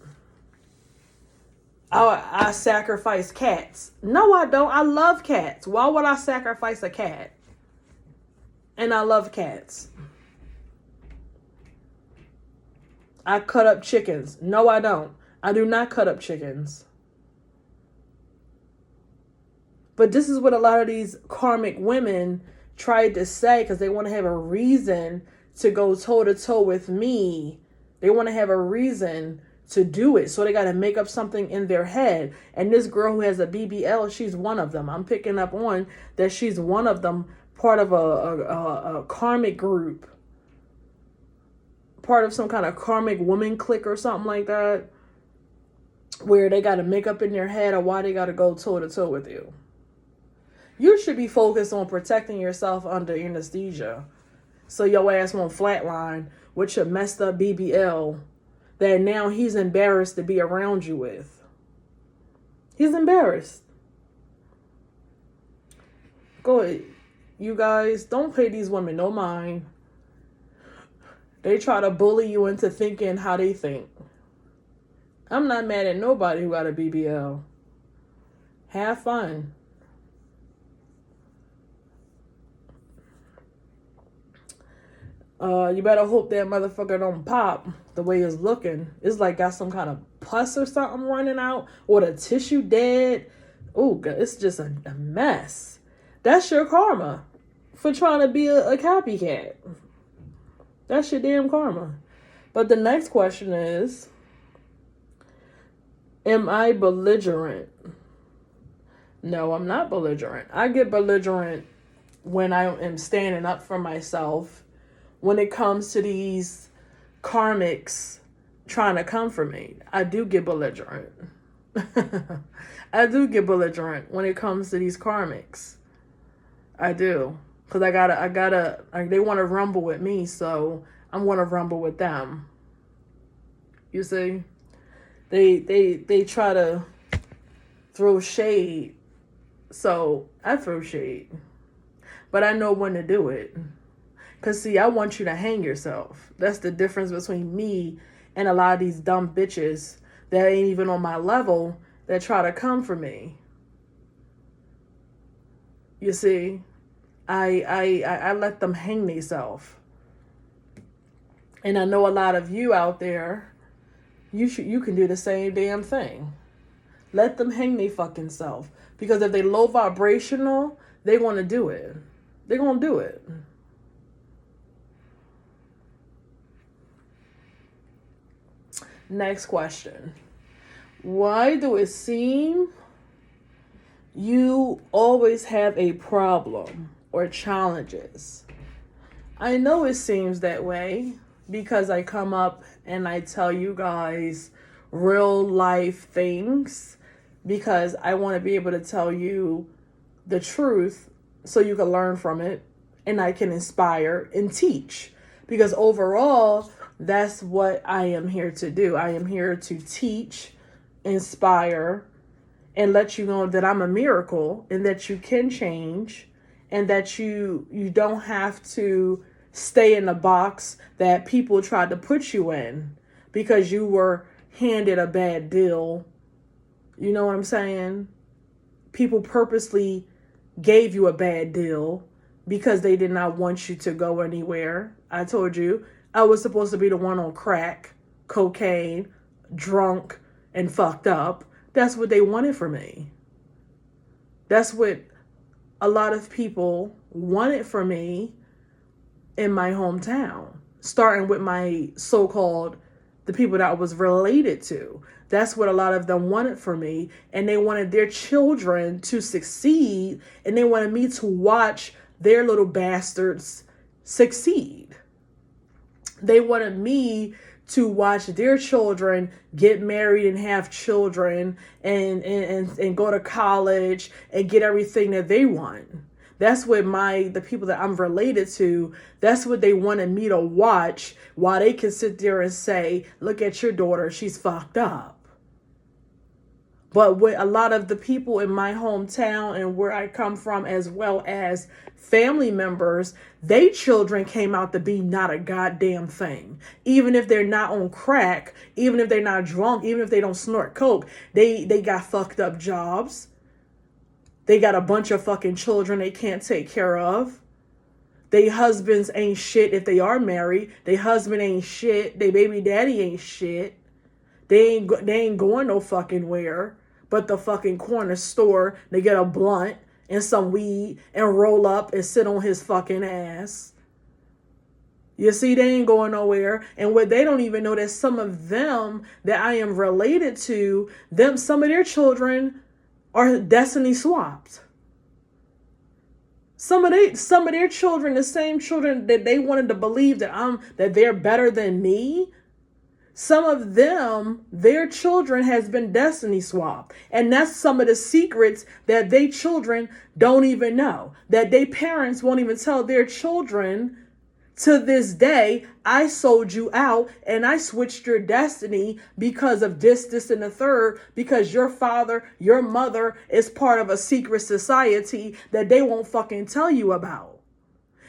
I sacrifice cats. No, I don't. I love cats. Why would I sacrifice a cat? And I love cats. I cut up chickens. No, I don't. I do not cut up chickens. But this is what a lot of these karmic women tried to say because they want to have a reason to go toe-to-toe with me. They want to have a reason to do it. So they got to make up something in their head. And this girl who has a BBL, she's one of them. I'm picking up on that she's one of them, part of a karmic group. Part of some kind of karmic woman clique or something like that. Where they got to make up in their head of why they got to go toe-to-toe with you. You should be focused on protecting yourself under anesthesia. So your ass won't flatline with your messed up BBL that now he's embarrassed to be around you with. He's embarrassed. Go ahead. You guys, don't pay these women no mind. They try to bully you into thinking how they think. I'm not mad at nobody who got a BBL. Have fun. You better hope that motherfucker don't pop the way it's looking. It's like got some kind of pus or something running out, or the tissue dead. Oh, it's just a mess. That's your karma for trying to be a copycat. That's your damn karma. But the next question is, am I belligerent? No, I'm not belligerent. I get belligerent when I am standing up for myself. When it comes to these karmics trying to come for me, I do get belligerent. I do get belligerent when it comes to these karmics. I do. Because they want to rumble with me, so I'm going to rumble with them. You see? They try to throw shade, so I throw shade. But I know when to do it. Because, see, I want you to hang yourself. That's the difference between me and a lot of these dumb bitches that ain't even on my level that try to come for me. You see, I let them hang themselves. And I know a lot of you out there, you can do the same damn thing. Let them hang their fucking self. Because if they low vibrational, they want to do it. They're going to do it. Next question. Why do it seem you always have a problem or challenges? I know it seems that way because I come up and I tell you guys real life things because I want to be able to tell you the truth so you can learn from it and I can inspire and teach. Because overall, that's what I am here to do. I am here to teach, inspire, and let you know that I'm a miracle and that you can change and that you don't have to stay in the box that people tried to put you in because you were handed a bad deal. You know what I'm saying? People purposely gave you a bad deal because they did not want you to go anywhere. I told you I was supposed to be the one on crack, cocaine, drunk, and fucked up. That's what they wanted for me. That's what a lot of people wanted for me in my hometown, starting with my so-called, the people that I was related to. That's what a lot of them wanted for me. And they wanted their children to succeed. And they wanted me to watch their little bastards succeed. They wanted me to watch their children get married and have children and go to college and get everything that they want. That's what the people that I'm related to, that's what they wanted me to watch, while they can sit there and say, look at your daughter, she's fucked up. But with a lot of the people in my hometown and where I come from, as well as family members, they children came out to be not a goddamn thing. Even if they're not on crack, even if they're not drunk, even if they don't snort coke, they got fucked up jobs. They got a bunch of fucking children they can't take care of. They husbands ain't shit if they are married. They husband ain't shit. They baby daddy ain't shit. They ain't going no fucking where but the fucking corner store to get a blunt and some weed and roll up and sit on his fucking ass. You see, they ain't going nowhere. And what they don't even know, that some of them that I am related to, some of their children are destiny swapped. Some of their children, the same children that they wanted to believe that they're better than me, some of them, their children has been destiny swapped. And that's some of the secrets that they children don't even know. That they parents won't even tell their children to this day. I sold you out and I switched your destiny because of this, and the third, because your father, your mother is part of a secret society that they won't fucking tell you about.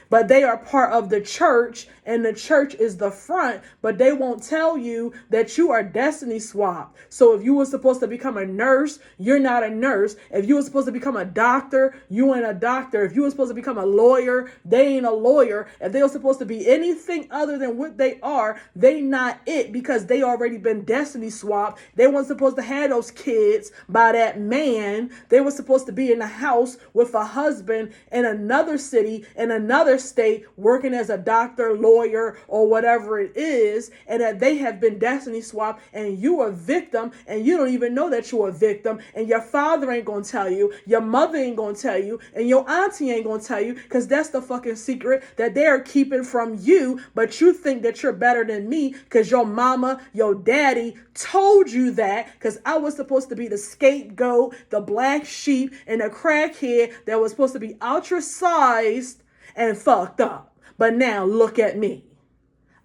But they are part of the church, and the church is the front, but they won't tell you that you are destiny swapped. So if you were supposed to become a nurse, you're not a nurse. If you were supposed to become a doctor, you ain't a doctor. If you were supposed to become a lawyer, they ain't a lawyer. If they were supposed to be anything other than what they are, they not it, because they already been destiny swapped. They weren't supposed to have those kids by that man. They were supposed to be in a house with a husband in another city, in another state, working as a doctor, lawyer, or whatever it is, and that they have been destiny swapped, and you a victim, and you don't even know that you're a victim, and your father ain't gonna tell you, your mother ain't gonna tell you, and your auntie ain't gonna tell you, because that's the fucking secret that they're keeping from you. But you think that you're better than me because your mama, your daddy told you that, because I was supposed to be the scapegoat, the black sheep, and the crackhead that was supposed to be ostracized and fucked up. But now look at me.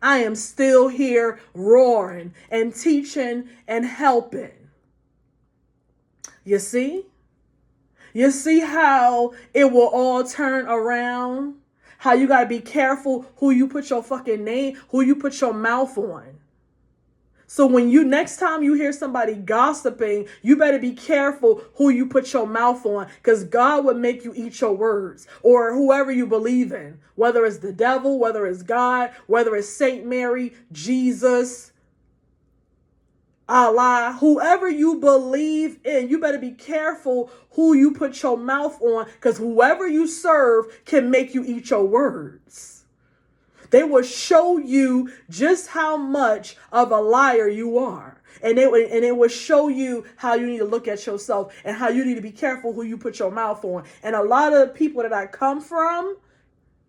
I am still here roaring and teaching and helping. You see? You see how it will all turn around? How you got to be careful who you put your fucking name, who you put your mouth on. So when next time you hear somebody gossiping, you better be careful who you put your mouth on, because God would make you eat your words, or whoever you believe in, whether it's the devil, whether it's God, whether it's Saint Mary, Jesus, Allah, whoever you believe in, you better be careful who you put your mouth on, because whoever you serve can make you eat your words. They will show you just how much of a liar you are. And it will show you how you need to look at yourself and how you need to be careful who you put your mouth on. And a lot of the people that I come from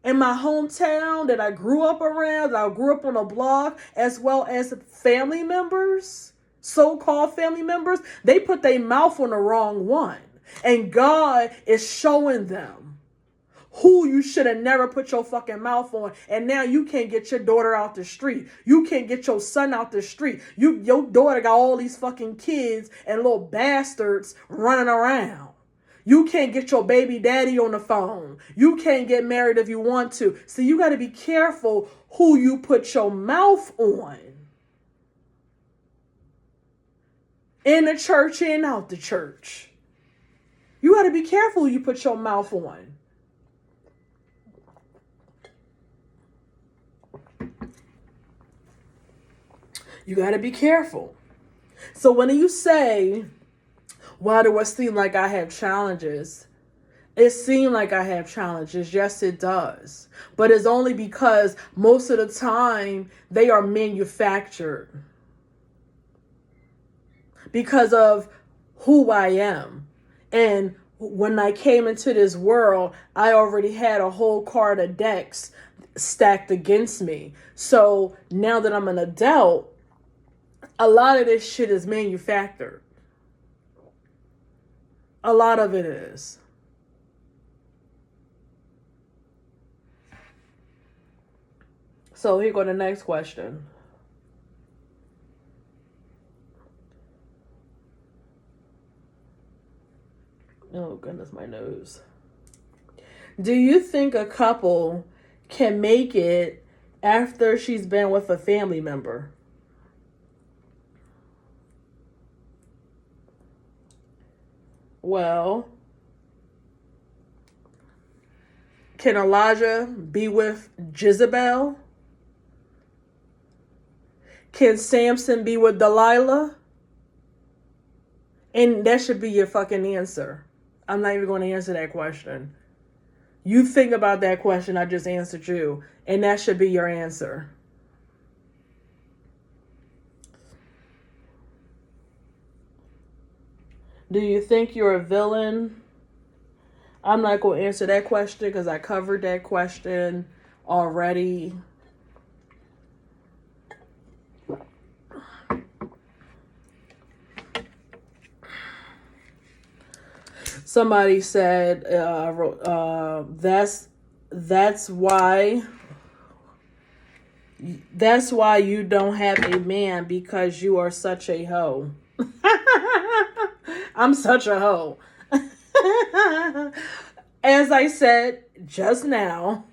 in my hometown, that I grew up around, that I grew up on a block, as well as family members, so-called family members, they put their mouth on the wrong one. And God is showing them who you should have never put your fucking mouth on. And now you can't get your daughter out the street. You can't get your son out the street. Your daughter got all these fucking kids and little bastards running around. You can't get your baby daddy on the phone. You can't get married if you want to. So you got to be careful who you put your mouth on. In the church and out the church. You got to be careful who you put your mouth on. You got to be careful. So when you say, why do it seem like I have challenges? It seems like I have challenges. Yes, it does. But it's only because most of the time they are manufactured. Because of who I am. And when I came into this world, I already had a whole card of decks stacked against me. So now that I'm an adult, A lot of this shit is manufactured. A lot of it is. So here go the next question. Oh goodness, my nose. Do you think a couple can make it after she's been with a family member? Well, can Elijah be with Jezebel? Can Samson be with Delilah? And that should be your fucking answer. I'm not even going to answer that question. You think about that question I just answered you, and that should be your answer. Do you think you're a villain? I'm not going to answer that question because I covered that question already. Somebody said, that's why you don't have a man, because you are such a hoe. I'm such a hoe. As I said just now,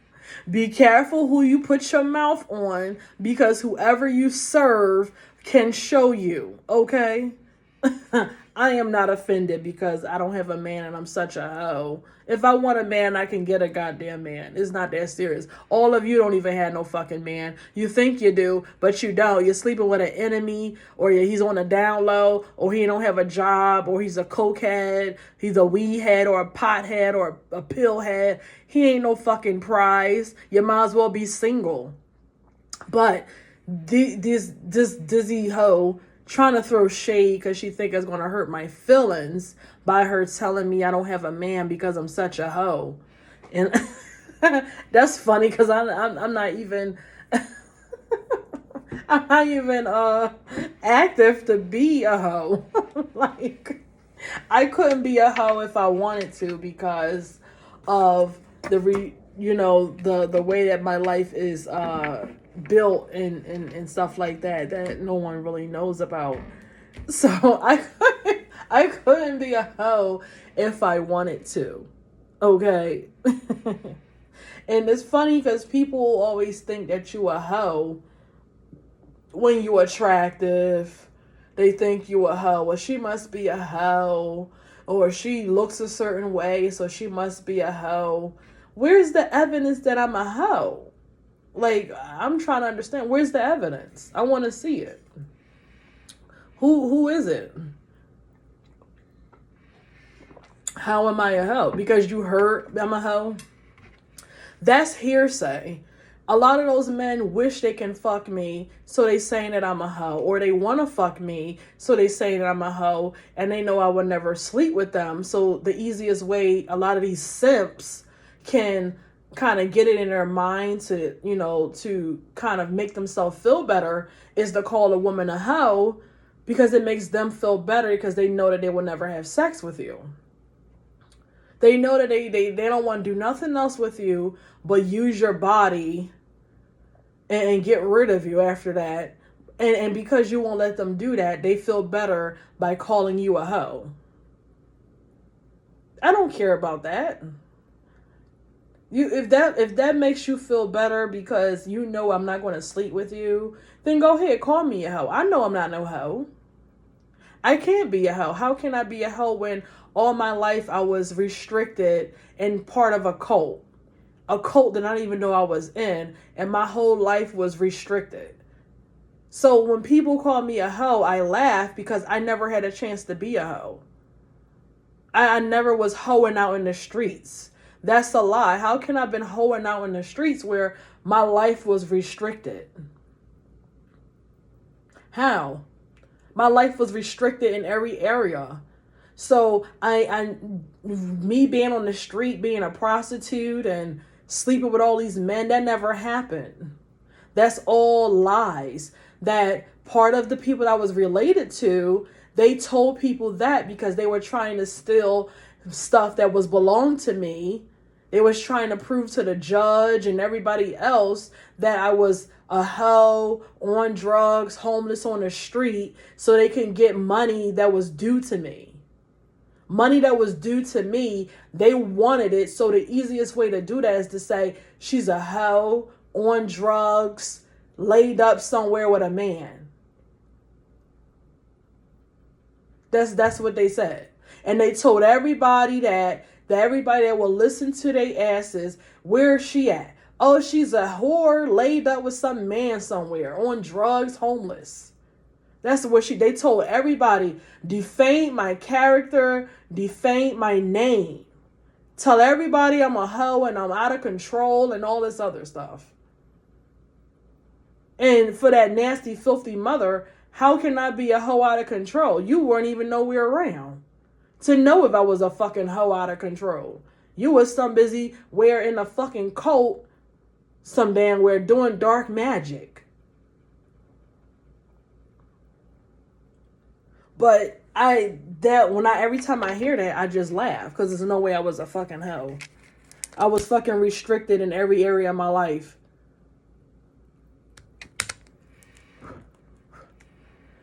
be careful who you put your mouth on, because whoever you serve can show you, okay? I am not offended because I don't have a man and I'm such a hoe. If I want a man, I can get a goddamn man. It's not that serious. All of you don't even have no fucking man. You think you do, but you don't. You're sleeping with an enemy, or he's on a down low, or he don't have a job, or he's a cokehead, he's a weed head, or a pothead, or a pill head. He ain't no fucking prize. You might as well be single. But this dizzy hoe trying to throw shade because she think it's going to hurt my feelings by her telling me I don't have a man because I'm such a hoe. And that's funny because I'm not even I'm not even active to be a hoe. Like, I couldn't be a hoe if I wanted to because of the way that my life is built and stuff like that no one really knows about. So I couldn't be a hoe if I wanted to. Okay. And it's funny because people always think that you a hoe when you attractive. They think you a hoe. Well, she must be a hoe. Or she looks a certain way, so she must be a hoe. Where's the evidence that I'm a hoe? Like, I'm trying to understand. Where's the evidence? I want to see it. Who is it? How am I a hoe? Because you heard I'm a hoe? That's hearsay. A lot of those men wish they can fuck me, so they saying that I'm a hoe. Or they want to fuck me, so they saying that I'm a hoe. And they know I would never sleep with them. So the easiest way a lot of these simps can kind of get it in their mind to, to kind of make themselves feel better is to call a woman a hoe, because it makes them feel better because they know that they will never have sex with you. They know that they don't want to do nothing else with you but use your body and get rid of you after that. And because you won't let them do that, they feel better by calling you a hoe. I don't care about that. If that makes you feel better because you know I'm not going to sleep with you, then go ahead, call me a hoe. I know I'm not no hoe. I can't be a hoe. How can I be a hoe when all my life I was restricted and part of a cult that I didn't even know I was in, and my whole life was restricted. So when people call me a hoe, I laugh because I never had a chance to be a hoe. I never was hoeing out in the streets. That's a lie. How can I have been hoeing out in the streets where my life was restricted? How? My life was restricted in every area. So me being on the street, being a prostitute and sleeping with all these men, that never happened. That's all lies that part of the people I was related to, they told people that because they were trying to steal stuff that was belonged to me. They was trying to prove to the judge and everybody else that I was a hoe, on drugs, homeless on the street, so they can get money that was due to me. Money that was due to me, they wanted it. So the easiest way to do that is to say she's a hoe, on drugs, laid up somewhere with a man. That's what they said. And they told everybody that everybody that will listen to their asses, where is she at? Oh, she's a whore laid up with some man somewhere, on drugs, homeless. That's what they told everybody. Defame my character, defame my name. Tell everybody I'm a hoe and I'm out of control and all this other stuff. And for that nasty, filthy mother, how can I be a hoe out of control? You weren't even nowhere around to know if I was a fucking hoe out of control. You was some busy wearing a fucking coat, some damn where doing dark magic. But every time I hear that, I just laugh because there's no way I was a fucking hoe. I was fucking restricted in every area of my life.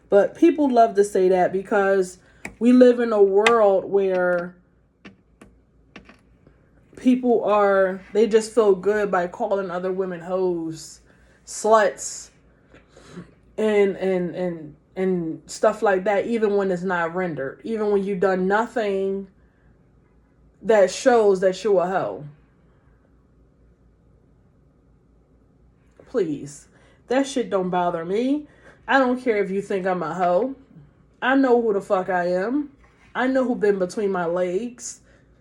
But people love to say that because we live in a world where people they just feel good by calling other women hoes, sluts, and stuff like that, even when it's not rendered. Even when you've done nothing that shows that you're a hoe. Please. That shit don't bother me. I don't care if you think I'm a hoe. I know who the fuck I am. I know who been between my legs.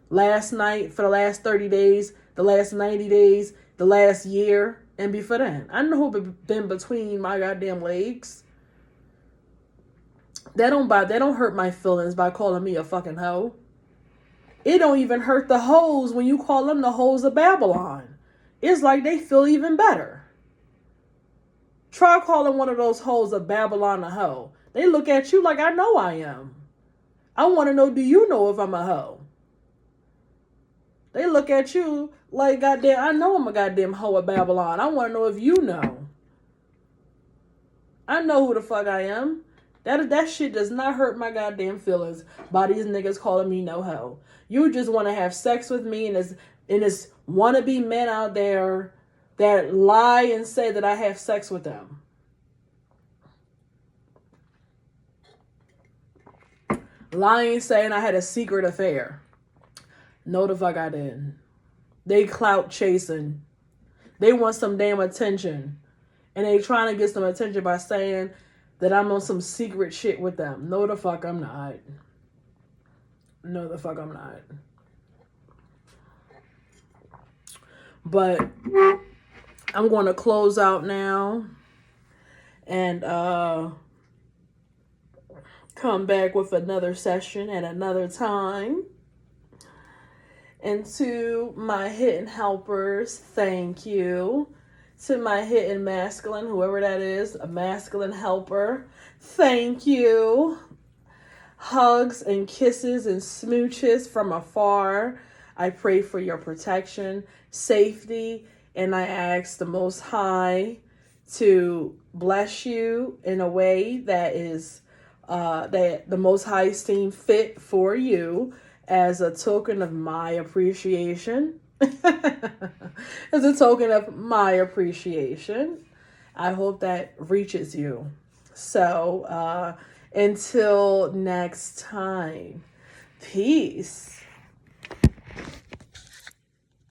Last night, for the last 30 days, the last 90 days, the last year, and before then. I know who been between my goddamn legs. That don't hurt my feelings by calling me a fucking hoe. It don't even hurt the hoes when you call them the hoes of Babylon. It's like they feel even better. Try calling one of those hoes of Babylon a hoe. They look at you like I know I am. I want to know, do you know if I'm a hoe? They look at you like, goddamn, I know I'm a goddamn hoe of Babylon. I want to know if you know. I know who the fuck I am. That shit does not hurt my goddamn feelings by these niggas calling me no hoe. You just want to have sex with me and it's wannabe men out there that lie and say that I have sex with them. Lying, saying I had a secret affair. No, the fuck I didn't. They clout chasing. They want some damn attention. And they trying to get some attention by saying that I'm on some secret shit with them. No, the fuck I'm not. No, the fuck I'm not. But I'm going to close out now and come back with another session at another time. And to my hidden helpers, thank you. To my hidden masculine, whoever that is, a masculine helper, thank you. Hugs and kisses and smooches from afar. I pray for your protection, safety, and I ask the Most High to bless you in a way that is that the Most High seem fit for you as a token of my appreciation. As a token of my appreciation. I hope that reaches you. So until next time, peace.